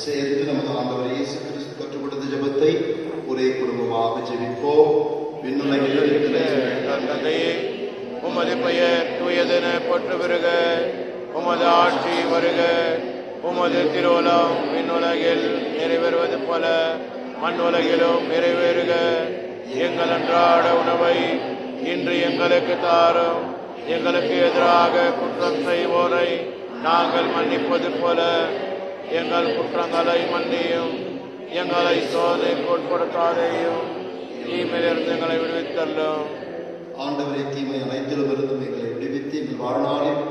சேர்ந்து நமது ஆண்டவர் இயேசு கிறிஸ்து கற்றுக் கொடுத்த ஜெபத்தை ஒரே குடும்பமாக ஜெபிப்போம். விண்ணுலகில் இருக்கிற எங்கள் தந்தையே, உமது பெயர் தூயதென போற்று பெறுக. உமது ஆட்சி வருக. உமது திருவுளம் விண்ணுலகில் நிறைவேறுவது போல மண்ணுலகிலும் நிறைவேறுக. எங்கள் அன்றாட உணவை இன்று எங்களுக்கு தாரும். எங்களுக்கு எதிராக குற்றம் செய்வோரை நாங்கள் மன்னிப்பது போல எங்கள் குற்றங்களை மன்னியும். எங்களை சோதனைக்கு உட்படுத்தாதேயும், தீமையிலிருந்து எங்களை விடுவித்தள்ளும். ஆண்டவரே, தீமை அனைத்திலுமிருந்தும் எங்களை விடுவித்து எங்கள் வாழ்நாளில்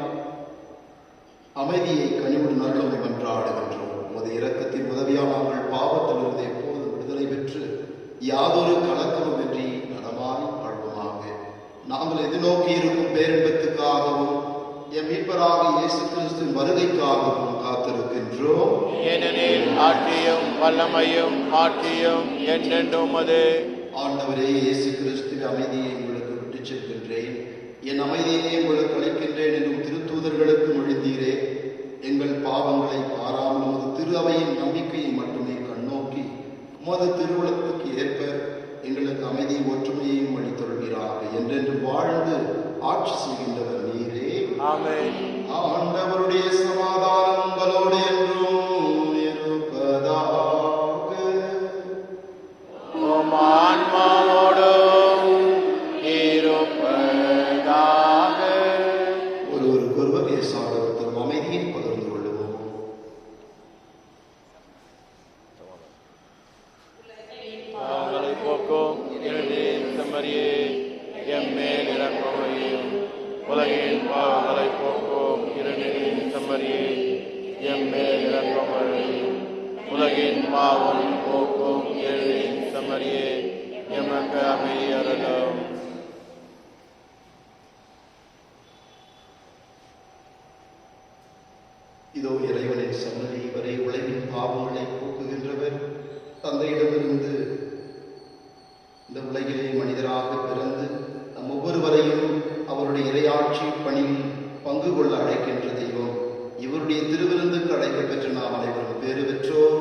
அமைதியை கனிவுடன் அருளும் மன்றாடுகின்றோம். உமது இரக்கத்தின் உதவியால் நாங்கள் பாவத்திலிருந்து எப்போதும் விடுதலை பெற்று யாதொரு கலக்கமுமின்றி நலமாய் வாழ்வோமாக. நாங்கள் எதிர்நோக்கி இருக்கும் பேரின்பத்துக்காகவும் என் மீட்பராக இயேசு கிறிஸ்துவின் வருகைக்காகவும் காத்திருக்கின்றோம். ஏனெனில் ஆட்சியும் வல்லமையும் ஆட்சியும் என்றென்றும் உமது. ஆண்டவரே, இயேசு கிறிஸ்துவின் அமைதியை உங்களுக்கு விட்டுச் செல்கின்றேன், என் அமைதியை உங்களுக்கு அளிக்கின்றேன் என்றும் திருத்தூதர்களுக்கு மொழிந்தீரே. எங்கள் பாவங்களை பாராமல் உமது திரு அவையின் நம்பிக்கையை மட்டுமே கண்ணோக்கி உமது திருவுளத்துக்கு ஏற்ப எங்களுக்கு அமைதியை ஒற்றுமையையும் அளித்தொள்கிறார் என்றென்று வாழ்ந்து ஆட்சி செய்கின்றவர் நீரே. ஆமென். ஆண்டவருடைய சமாதானம் உங்களோடு என்றும் இருப்பதாக. உம் ஆன்மாவோடும் இருப்பதாக. பாவம் போக்கும் எழின் சமரியே எமக்கு அமைதியறலும். இதோ இறைவனின் சன்னதி வரை உலகின் பாவங்களை போக்குகின்றவர். தந்தையிடமிருந்து இந்த உலகிலே மனிதராக பிறந்து நம் ஒவ்வொருவரையும் அவருடைய இறையாட்சி பணியில் பங்கு கொள்ள அழைக்கின்ற தெய்வம். இவருடைய திருவிருந்துக்கு அழைக்க பெற்று நாம் அனைவரும் பேறு பெற்றோர்.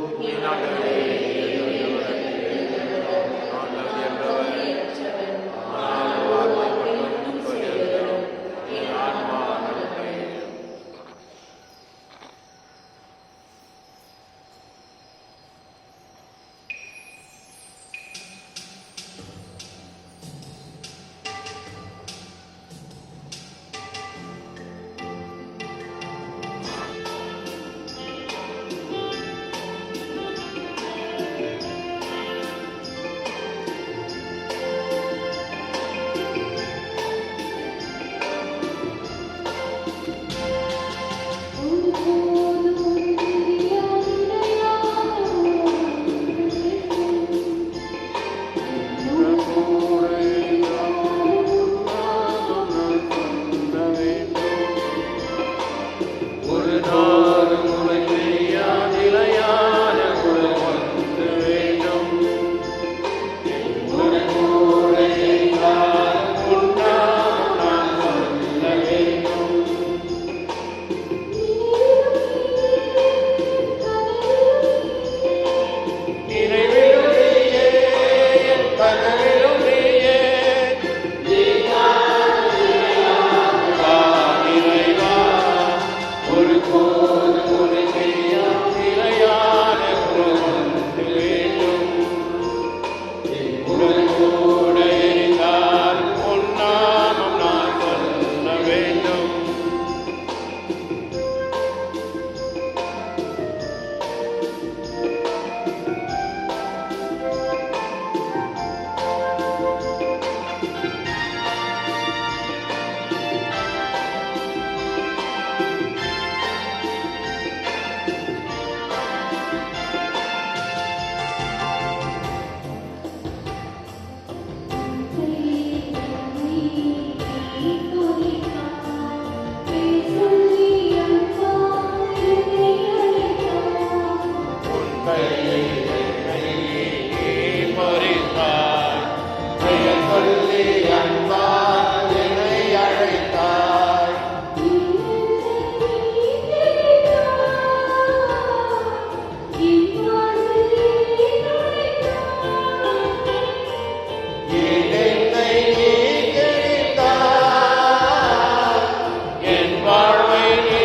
வாழ்வை நீ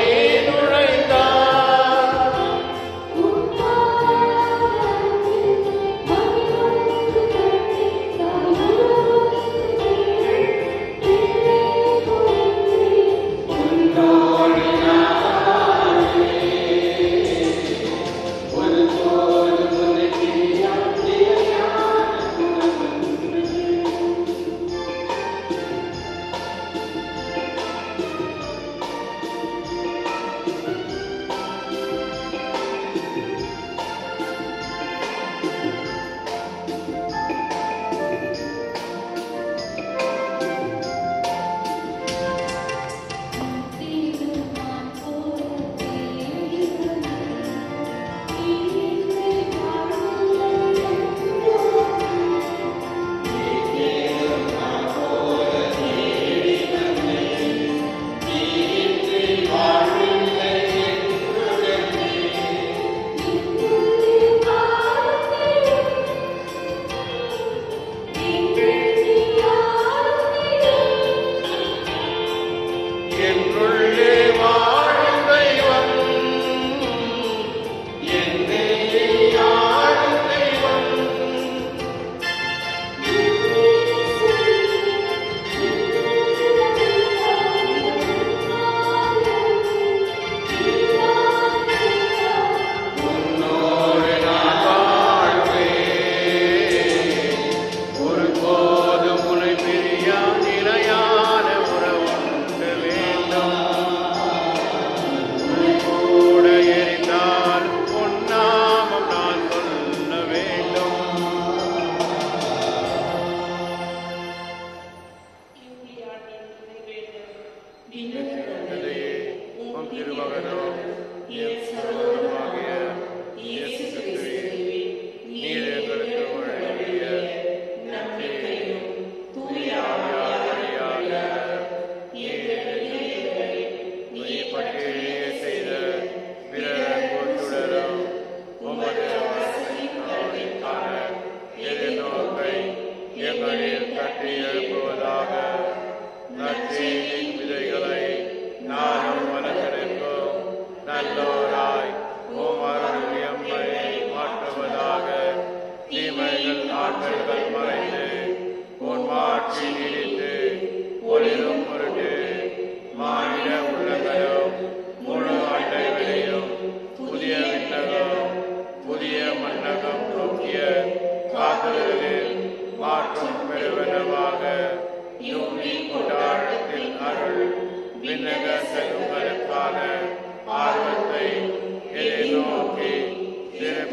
நுழைந்தாய்.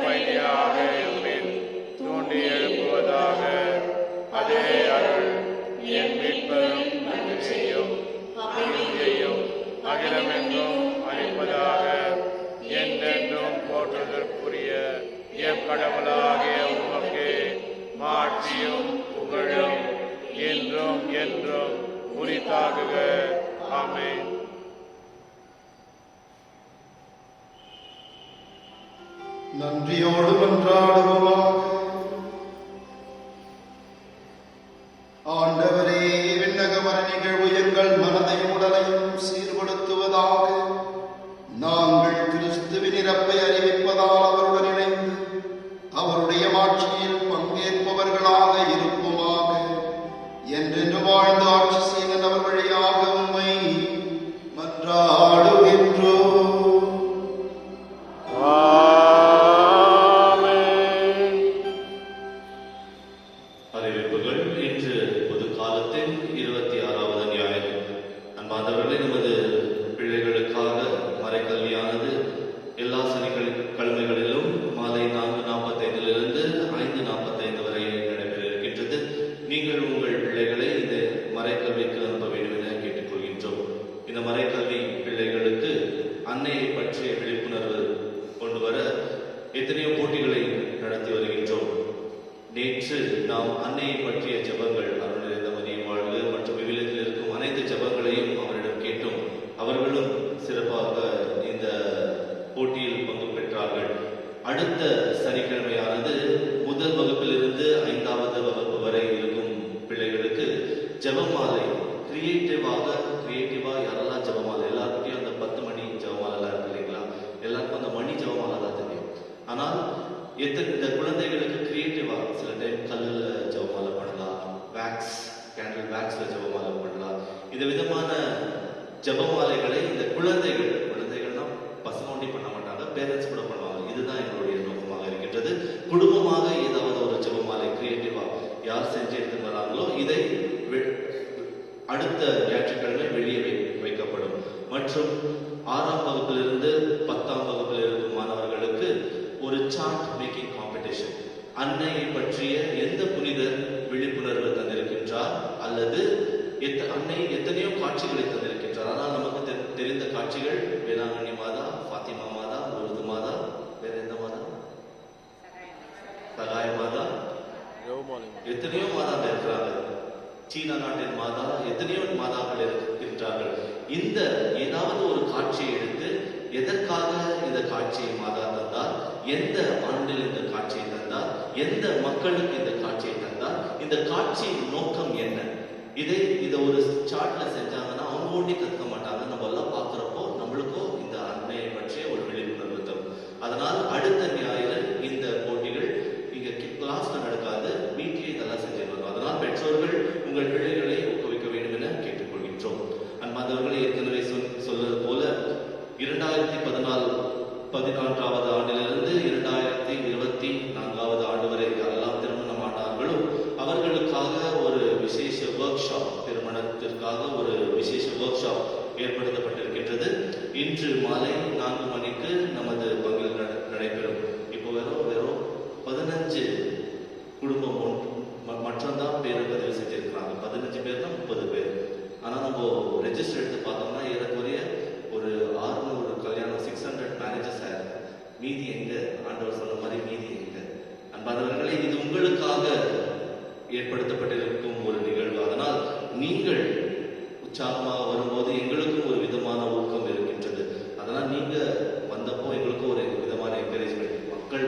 வழியாக எம்மில் தூண்டி எழுப்புவதாக. அதே அருள் என் மீட்பரும் மகிழ்ச்சியையும் அமைதியையும் அகிலமெங்கும் அளிப்பதாக. என்றென்றும் போற்றுதற்குரிய கடவுளாகிய உமக்கு மாட்சியும் புகழும் என்றும் என்றும் உரித்தாகுக. ஆமென். நன்றியோடு மன்றாடுவோமாக. ஆண்டவரே, விண்ணக மர நிகழ்வு எங்கள் மனதையும் உடலையும் சீர்படுத்துவதாக. நாங்கள் கிறிஸ்துவின் இறப்பை அறிவிப்பதால் அவருடன் இணைந்து அவருடைய மாட்சியில் பங்கேற்பவர்களாக இருப்போமாக. என்றென்று வாழ்ந்து ஆட்சி செய்த அவர் வழியாக உம்மை மன்றாடுகின்றோம். அறிவிப்புகள். இன்று பொது காலத்தின் 26வது ஞாயிறு. அன்பார்ந்தவர்களே, நமது பிள்ளைகளுக்காக மறைக்கல்வியானது எல்லா சனிக்கிழமைகளிலும் மாலை 4:45 5:45 வரை நடைபெற இருக்கின்றது. நீங்கள் உங்கள் பிள்ளைகளை இந்த மறைக்கல்விக்கு அனுப்ப வேண்டும் என கேட்டுக்கொள்கின்றோம். இந்த மறைக்கல்வி பிள்ளைகளுக்கு அன்னையை பற்றிய விழிப்புணர்வு கொண்டு வர எத்தனையோ போட்டிகளை நடத்தி வருகின்றோம். நேற்று நாம் அன்னையை பற்றிய ஜெபங்கள், அருள் நிறைந்த மரியே வாழ்க மற்றும் விவிலியத்தில் இருக்கும் அனைத்து ஜெபங்களையும் அவரிடம் கேட்டோம். அவர்களும் சிறப்பாக இந்த போட்டியில் பங்கு பெற்றார்கள். அடுத்த சனிக்கிழமையானது முதல் வகுப்பிலிருந்து 5வது வகுப்பு வரை இருக்கும் பிள்ளைகளுக்கு ஜெபமாலை கிரியேட்டிவா யாரெல்லாம் ஜெபமாலை, எல்லாருக்கிட்டையும் அந்த 10 மணி ஜெபமாலைலாம் இருக்கு இல்லைங்களா? எல்லாருக்கும் அந்த மணி ஜெபமாலை தான் தெரியும். ஆனால் இந்த குழந்தைகளுக்கு கிரியேட்டிவா சில டைம் கல்லில் ஜெபமாலை பண்ணலாம், கேண்டில் வேக்ஸ்ல ஜெபமாலை பண்ணலாம். இந்த விதமான ஜெபமாலைகளை இந்த குழந்தைகள்னா பசங்க ஒண்டி பண்ண மாட்டாங்க, பேரண்ட்ஸ் கூட பண்ணுவாங்க. இதுதான் எங்களுடைய நோக்கமாக இருக்கின்றது. குடும்பமாக ஏதாவது ஒரு ஜெபமாலை கிரியேட்டிவா யார் செஞ்சு எடுத்து வராங்களோ இதை அடுத்த ஞாயிற்றுக்கிழமை வெளியே வைக்கப்படும். மற்றும் 6ஆம் வகுப்பிலிருந்து 10ஆம் வகுப்பில் இருக்கும் மாணவர்களுக்கு ஒரு சார்ட் மேக்கிங் காம்படிஷன். அன்னையை பற்றிய எந்த புனிதர் விழிப்புணர்வு தந்திருக்கின்றார் அல்லது அன்னை எத்தனையோ காட்சிகளை தந்திருக்கின்றார். ஆனால் நமக்கு தெரிந்த காட்சிகள் வேளாங்கண்ணி மாதா, ஃபாத்திமா மாதா, உருது மாதா, வேற எந்த மாதா, சகாய மாதா, எத்தனையோ மாதா இருக்கிறாங்க. சீனா நாட்டின் மாதா, எத்தனையோ மாதாக்கள் இருக்கின்றார்கள். இந்த ஏதாவது ஒரு காட்சியை எடுத்து எதற்காக இந்த காட்சியை மாதா தந்தார், எந்த ஆண்டில் இந்த காட்சியை தந்தார், எந்த மக்களுக்கு இந்த காட்சியை தந்தார், இந்த காட்சியின் நோக்கம் என்ன, இதை ஒரு சார்ட்ல செஞ்சாங்கன்னா அவங்க ஒண்டி கத்துக்க மாட்டாங்க. நம்ம எல்லாம் பார்க்கிறப்போ நம்மளுக்கும் இந்த அன்னையை பற்றிய ஒரு விழிப்புணர்வு தரும். அதனால் அடுத்த ஞாயிறு இந்த போட்டிகள் இங்க கிளாஸ்ல நடக்காது, வீட்டிலேயே இதெல்லாம் செஞ்சு வரும். அதனால் பெற்றோர்கள் உங்கள் பிள்ளைகளை ஊக்குவிக்க வேண்டும் என கேட்டுக்கொள்கின்றோம். அன்பார்ந்தவர்களை ஏற்கனவே சொல்வது போல 2014வது ஆண்டிலிருந்து 2024வது ஆண்டு வரை யாரெல்லாம் திருமணம் ஆனார்களோ அவர்களுக்காக ஒரு விசேஷ ஒர்க் ஷாப், திருமணத்திற்காக ஒரு விசேஷ ஒர்க் ஷாப் ஏற்படுத்தப்பட்டிருக்கின்றது. இன்று மாலை 4 மணிக்கு நமது பங்கில் நடைபெறும். இப்போ வெறும் 15 குடும்பம் மட்டும்தான் பேரை பதிவு செஞ்சிருக்கிறாங்க. 15 பேர்னா 30 பேர். ஆனால் நம்ம ரெஜிஸ்டர் எடுத்து பார்த்தோம்னா ஏறக்குறைய ஒரு 600 கல்யாணம், 600 மேரேஜஸ் ஆயிருக்கு. மீதி எங்க? ஆண்டவர் சொன்ன மாதிரி மீதி எங்க? அன்பானவர்களே, இது உங்களுக்காக ஏற்படுத்தப்பட்டிருக்கும் ஒரு நிகழ்வு. அதனால் நீங்கள் உற்சாகமாக வரும்போது எங்களுக்கும் ஒரு விதமான ஊக்கம் இருக்கின்றது. அதனால் நீங்க வந்தப்போ எங்களுக்கும் ஒரு விதமான என்கரேஜ்மெண்ட். மக்கள்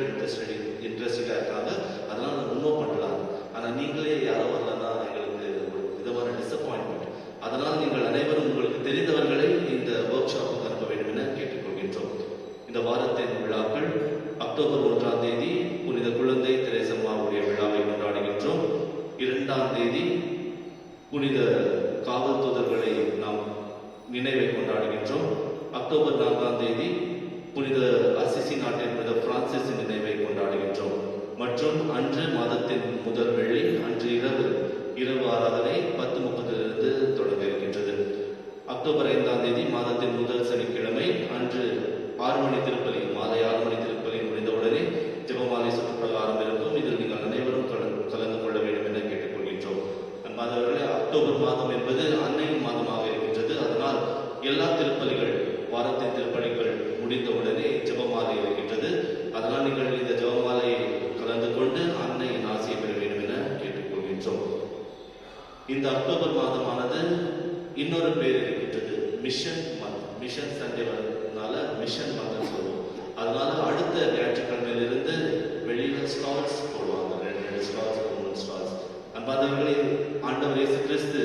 இன்ட்ரெஸ்டடா இருக்காங்க, அதெல்லாம் இன்னும் பண்ணலாம். ஆனால் நீங்களே யாரும் வரலன்னா எங்களுக்கு ஒரு விதமான டிசப்பாயின்மெண்ட். அதனால் நீங்கள் அனைவரும் உங்களுக்கு தெரிந்தவர்களை இந்த ஒர்க் ஷாப்புக்கு அனுப்ப வேண்டும் என கேட்டுக்கொள்கின்றோம். இந்த வாரத்தின் விழாக்கள் அக்டோபர் 1ஆம் தேதி புனித குழந்தை தெரேசம்மாவுடைய விழாவை கொண்டாடுகின்றோம். 2ஆம் தேதி புனித காவல் தூதர்களை நாம் நினைவை கொண்டாடுகின்றோம். அக்டோபர் 4ஆம் தேதி புனித அசிசி நாட்டின் புனித பிரான்சிஸின் நினைவை கொண்டாடுகின்றோம். மற்றும் அன்று மாதத்தின் முதல் வெள்ளி அன்று இரவு ஆராதனை 10:30 தொடங்க இருக்கின்றது. அக்டோபர் 5ஆம் தேதி மாதத்தின் முதல் சனிக்கிழமை அன்று 6 மணி திருப்பலி, மாலை 6 மணி திருப்பலி முடிந்தவுடனே அக்டோபர் மாதம் என்பது அன்னையின் மாதமாக இருக்கின்றது. அதனால் எல்லா திருப்பலிகள், வாரத்தின் திருப்பலிகள் முடிந்தவுடனே ஜெபமாலை இருக்கின்றது. அதனால் நீங்கள் இந்த ஜெபமாலையை கலந்து கொண்டு அன்னையின் ஆசையை பெற வேண்டும் என கேட்டுக்கொள்கின்றோம். இந்த அக்டோபர் மாதமானது இன்னொரு பேர் இருக்கின்றது, மிஷன் மந்த். மிஷன் சண்டே வரதுனால மிஷன் மந்த்னு சொல்லுவோம். அதனால அடுத்த ஞாயிற்றுக்கிழமையிலிருந்து வெளியில ஸ்டால்ஸ் போடுவாங்க, 2 ஸ்டால்ஸ் 3 ஸ்டால்ஸ். அன்பார்ந்தவர்களே, ஆண்டவர் இயேசு கிறிஸ்து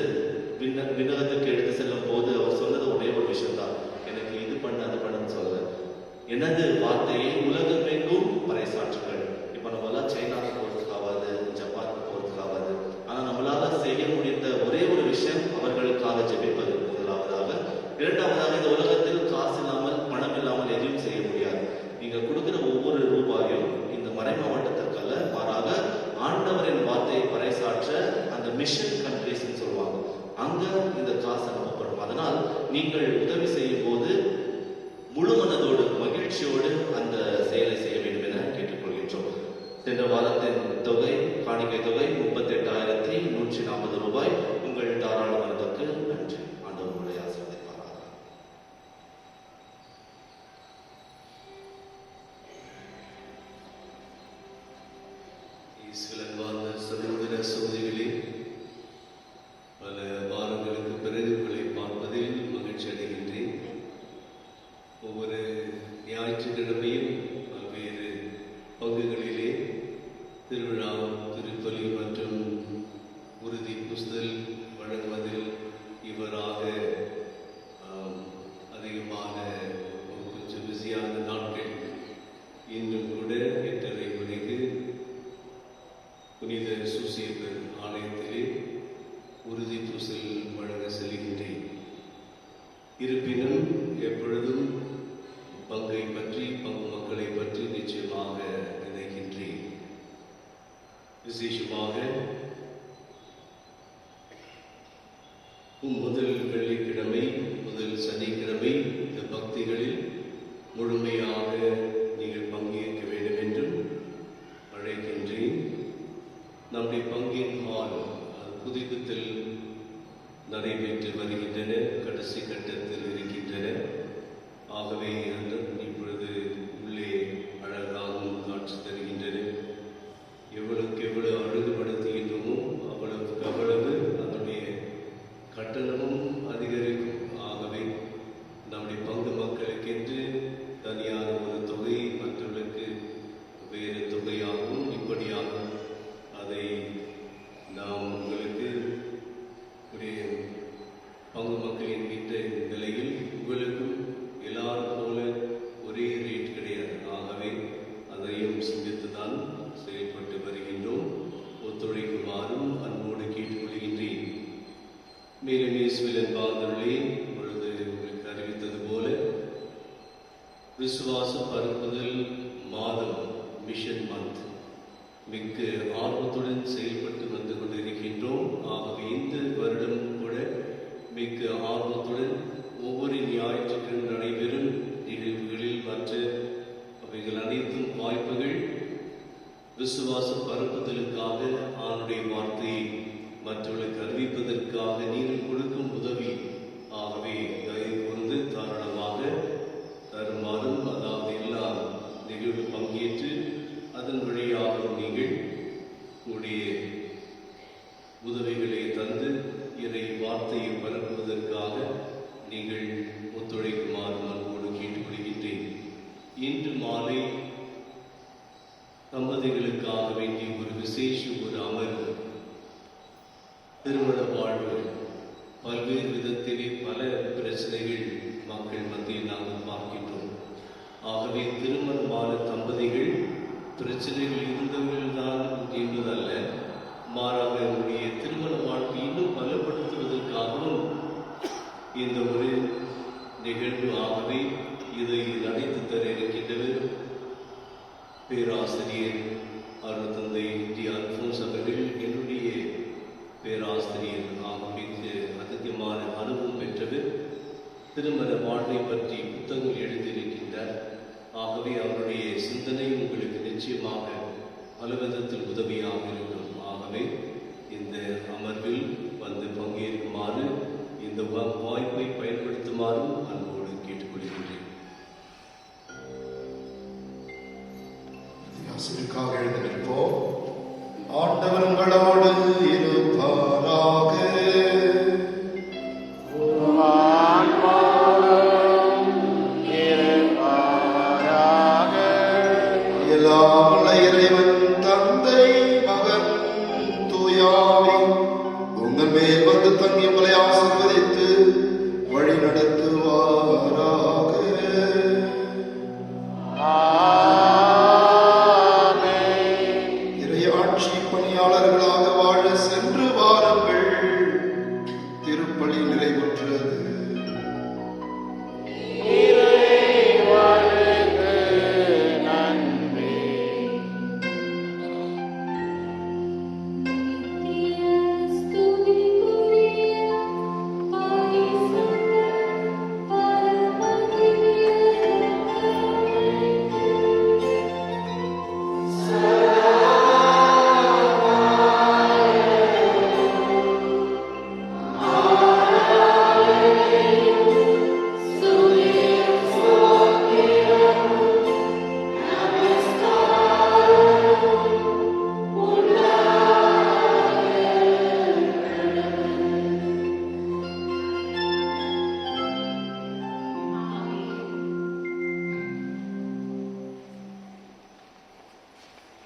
விண்ணகத்துக்கு எடுத்து செல்லும் போது அவர் சொன்னது ஒரே ஒரு விஷயம் தான், எனக்கு இது பண்ண அது பண்ணுன்னு சொல்ல, எனது வார்த்தையை உலகமெங்கும் பறைசாற்றுங்கள். இப்போ நம்மளாம் சைனாவுக்கு போகிறதுக்கு ஆகாது, ஜப்பானுக்கு போகிறதுக்கு ஆகாது. ஆனால் நம்மளால செய்ய முடிந்த ஒரே ஒரு விஷயம் அவர்களுக்காக ஜெபிப்பது முதலாவதாக. இரண்டாவதாக, இந்த உலகத்தில் காசு இல்லாமல் பணம் இல்லாமல் எதுவும் செய்ய முடியாது. நீங்க கொடுக்கிற ஒவ்வொரு ரூபாயும் இந்த மறை மாவட்டத்திற்கல்ல, மாறாக ஆண்டவரின் வார்த்தையை பறைசாற்ற அந்த மிஷன் கண்ட்ரிஸ் சொல்லுவாங்க, அங்க இந்த காசு அனுப்பப்படும். அதனால் நீங்கள் உதவி செய்யும் போது முழு மனதோடு மகிழ்ச்சியோடு அந்த செயலை செய்ய வேண்டும் என கேட்டுக்கொள்கின்றோம். சென்ற வாரத்தின் தொகை, காணிக்கை தொகை 38,140 ரூபாய். உங்கள் தாராள மனதுக்கு நன்றி. ஆண்டவர் உங்களை ஆசீர்வதிப்பாராக. அன்பார்ந்த சகோதர சகோதரிகளே, பல வாரங்களுக்கு பிறகு உங்களை பார்ப்பதில் மகிழ்ச்சி அடைகின்றேன். ஒவ்வொரு ஞாயிற்றுக்கிழமையும் பல்வேறு பங்குகளிலே திருவிழா, திருப்பலி மற்றும் உறுதி புஸ்தல் வழங்குவதில் இவராக அதிகமான கொஞ்சம் பிஸியான நாட்கள். இன்னும் கூட 8:30 மணிக்கு புனித சூசியப்பர் ஆலயத்திலே உறுதி பூசல் வழங்க செல்கின்றேன். இருப்பினும் எப்பொழுதும் பங்கை பற்றி, பங்கு மக்களை பற்றி நிச்சயமாக நினைக்கின்றேன். விசேஷமாக முதல் வெள்ளிக்கிழமை, முதல் சனிக்கிழமை இந்த பக்திகளில் முழுமையாக நீங்கள் பங்கேற்க வேண்டும் என்றும் அழைக்கின்றேன். நம்முடைய பங்கின் ஹால் புதுப்பித்தல் நடைபெற்று வருகின்றன, கடைசி கட்டத்தில் இருக்கின்றன. ஆகவே இப்பொழுது உள்ளே அழகாகவும் காட்சி தருகின்றன. எவ்வளவுக்கு எவ்வளவு அழகுபடுத்துகின்றோமோ அவ்வளவுக்கு அவ்வளவு அதனுடைய கட்டணமும் அதிகரிக்கும். ஆகவே நம்முடைய பங்கு மக்களுக்கென்று தனியான ஒரு தொகை, மற்றவர்களுக்கு வேறு தொகையாகவும் இப்படியாகவும் அதை நாம் உங்களுக்கு பங்கு மக்கள் என்கின்ற நிலையில் உங்களுக்கும் எல்லாரும் போல ஒரே ரேட் கிடையாது. ஆகவே அதையும் சிந்தித்துதான் செயல்பட்டு வருகின்றோம். ஒத்துழைக்குமாறும் அன்போடு கேட்டுக்கொள்கின்றேன். மேலும் இயேசுவின் பாதங்களே, இப்பொழுது உங்களுக்கு அறிவித்தது போல விசுவாச பரப்புதல் மாதம், மிஷன் மந்த், மிக்க ஆர்வத்துடன் செயல்பட்டு வந்து கொண்டிருக்கின்றோம். ஆகவே இந்த வருடம் கூட மிக்க ஆர்வத்துடன் ஒவ்வொரு ஞாயிற்றுக்கிழமை நடைபெறும் நிகழ்வுகளில் மற்ற அவைகள் அனைத்தும் வாய்ப்புகள் விசுவாச பரப்புதலுக்காக, ஆணுடைய வார்த்தையை மற்றவர்களுக்கு அறிவிப்பதற்காக நீங்கள் கொடுக்கும் உதவி. ஆகவே தயவு கூர்ந்து தாராளமாக தருமாறும், அதாவது எல்லா நிகழ்வு பங்கேற்று அதன் வழியாக நீங்கள் உங்களுடைய உதவிகளை தந்து இறை வார்த்தையை பரப்புவதற்காக நீங்கள் ஒத்துழைக்குமாறு அன்போடு கேட்டுக்கொள்கின்றேன். இன்று மாலை தம்பதிகளுக்காக வேண்டிய ஒரு விசேஷ ஒரு அமர்வு, திருமண வாழ்வு. பல்வேறு விதத்திலே பல பிரச்சனைகள் மக்கள் மத்தியில் நாங்கள் பார்க்கின்றோம். ஆகவே திருமணமான தம்பதிகள் பிரச்சனைகள் இருந்தவர்கள் தான் என்பதல்ல, மாறாக நம்முடைய திருமண வாழ்க்கை இன்னும் பலப்படுத்துவதற்காகவும் இந்த ஒரு நிகழ்வு. ஆகவே இதை நடத்தி தர இருக்கின்றவர் பேராசிரியர் அருள் தந்தை டி. அல்போன்ஸ் அவர்கள். என்னுடைய பேராசிரியர் ஆகவே அதிகமான அனுபவம் பெற்றவர். திருமண வாழ்வை பற்றி புத்தகங்கள் எழுதியிருக்கின்றார். ஆகவே அவருடைய சிந்தனை உங்களுக்கு நிச்சயமாக பல விதத்தில் உதவியாக இருக்கும். ஆகவே இந்த அமர்வில் வந்து பங்கேற்குமாறு இந்த வாய்ப்பை பயன்படுத்துமாறும் அன்போடு கேட்டுக்கொள்கின்றேன். ஆசிரியருக்காக எழுந்திருப்போம். ஆண்டவர் உங்களோடு இருப்பாராக. எல்லாம் வல்ல இறைவன் தந்தை மகன் தூயாவி உங்கள் மேல் வந்து தங்கி உங்களை ஆசீர்வதிப்பாராக.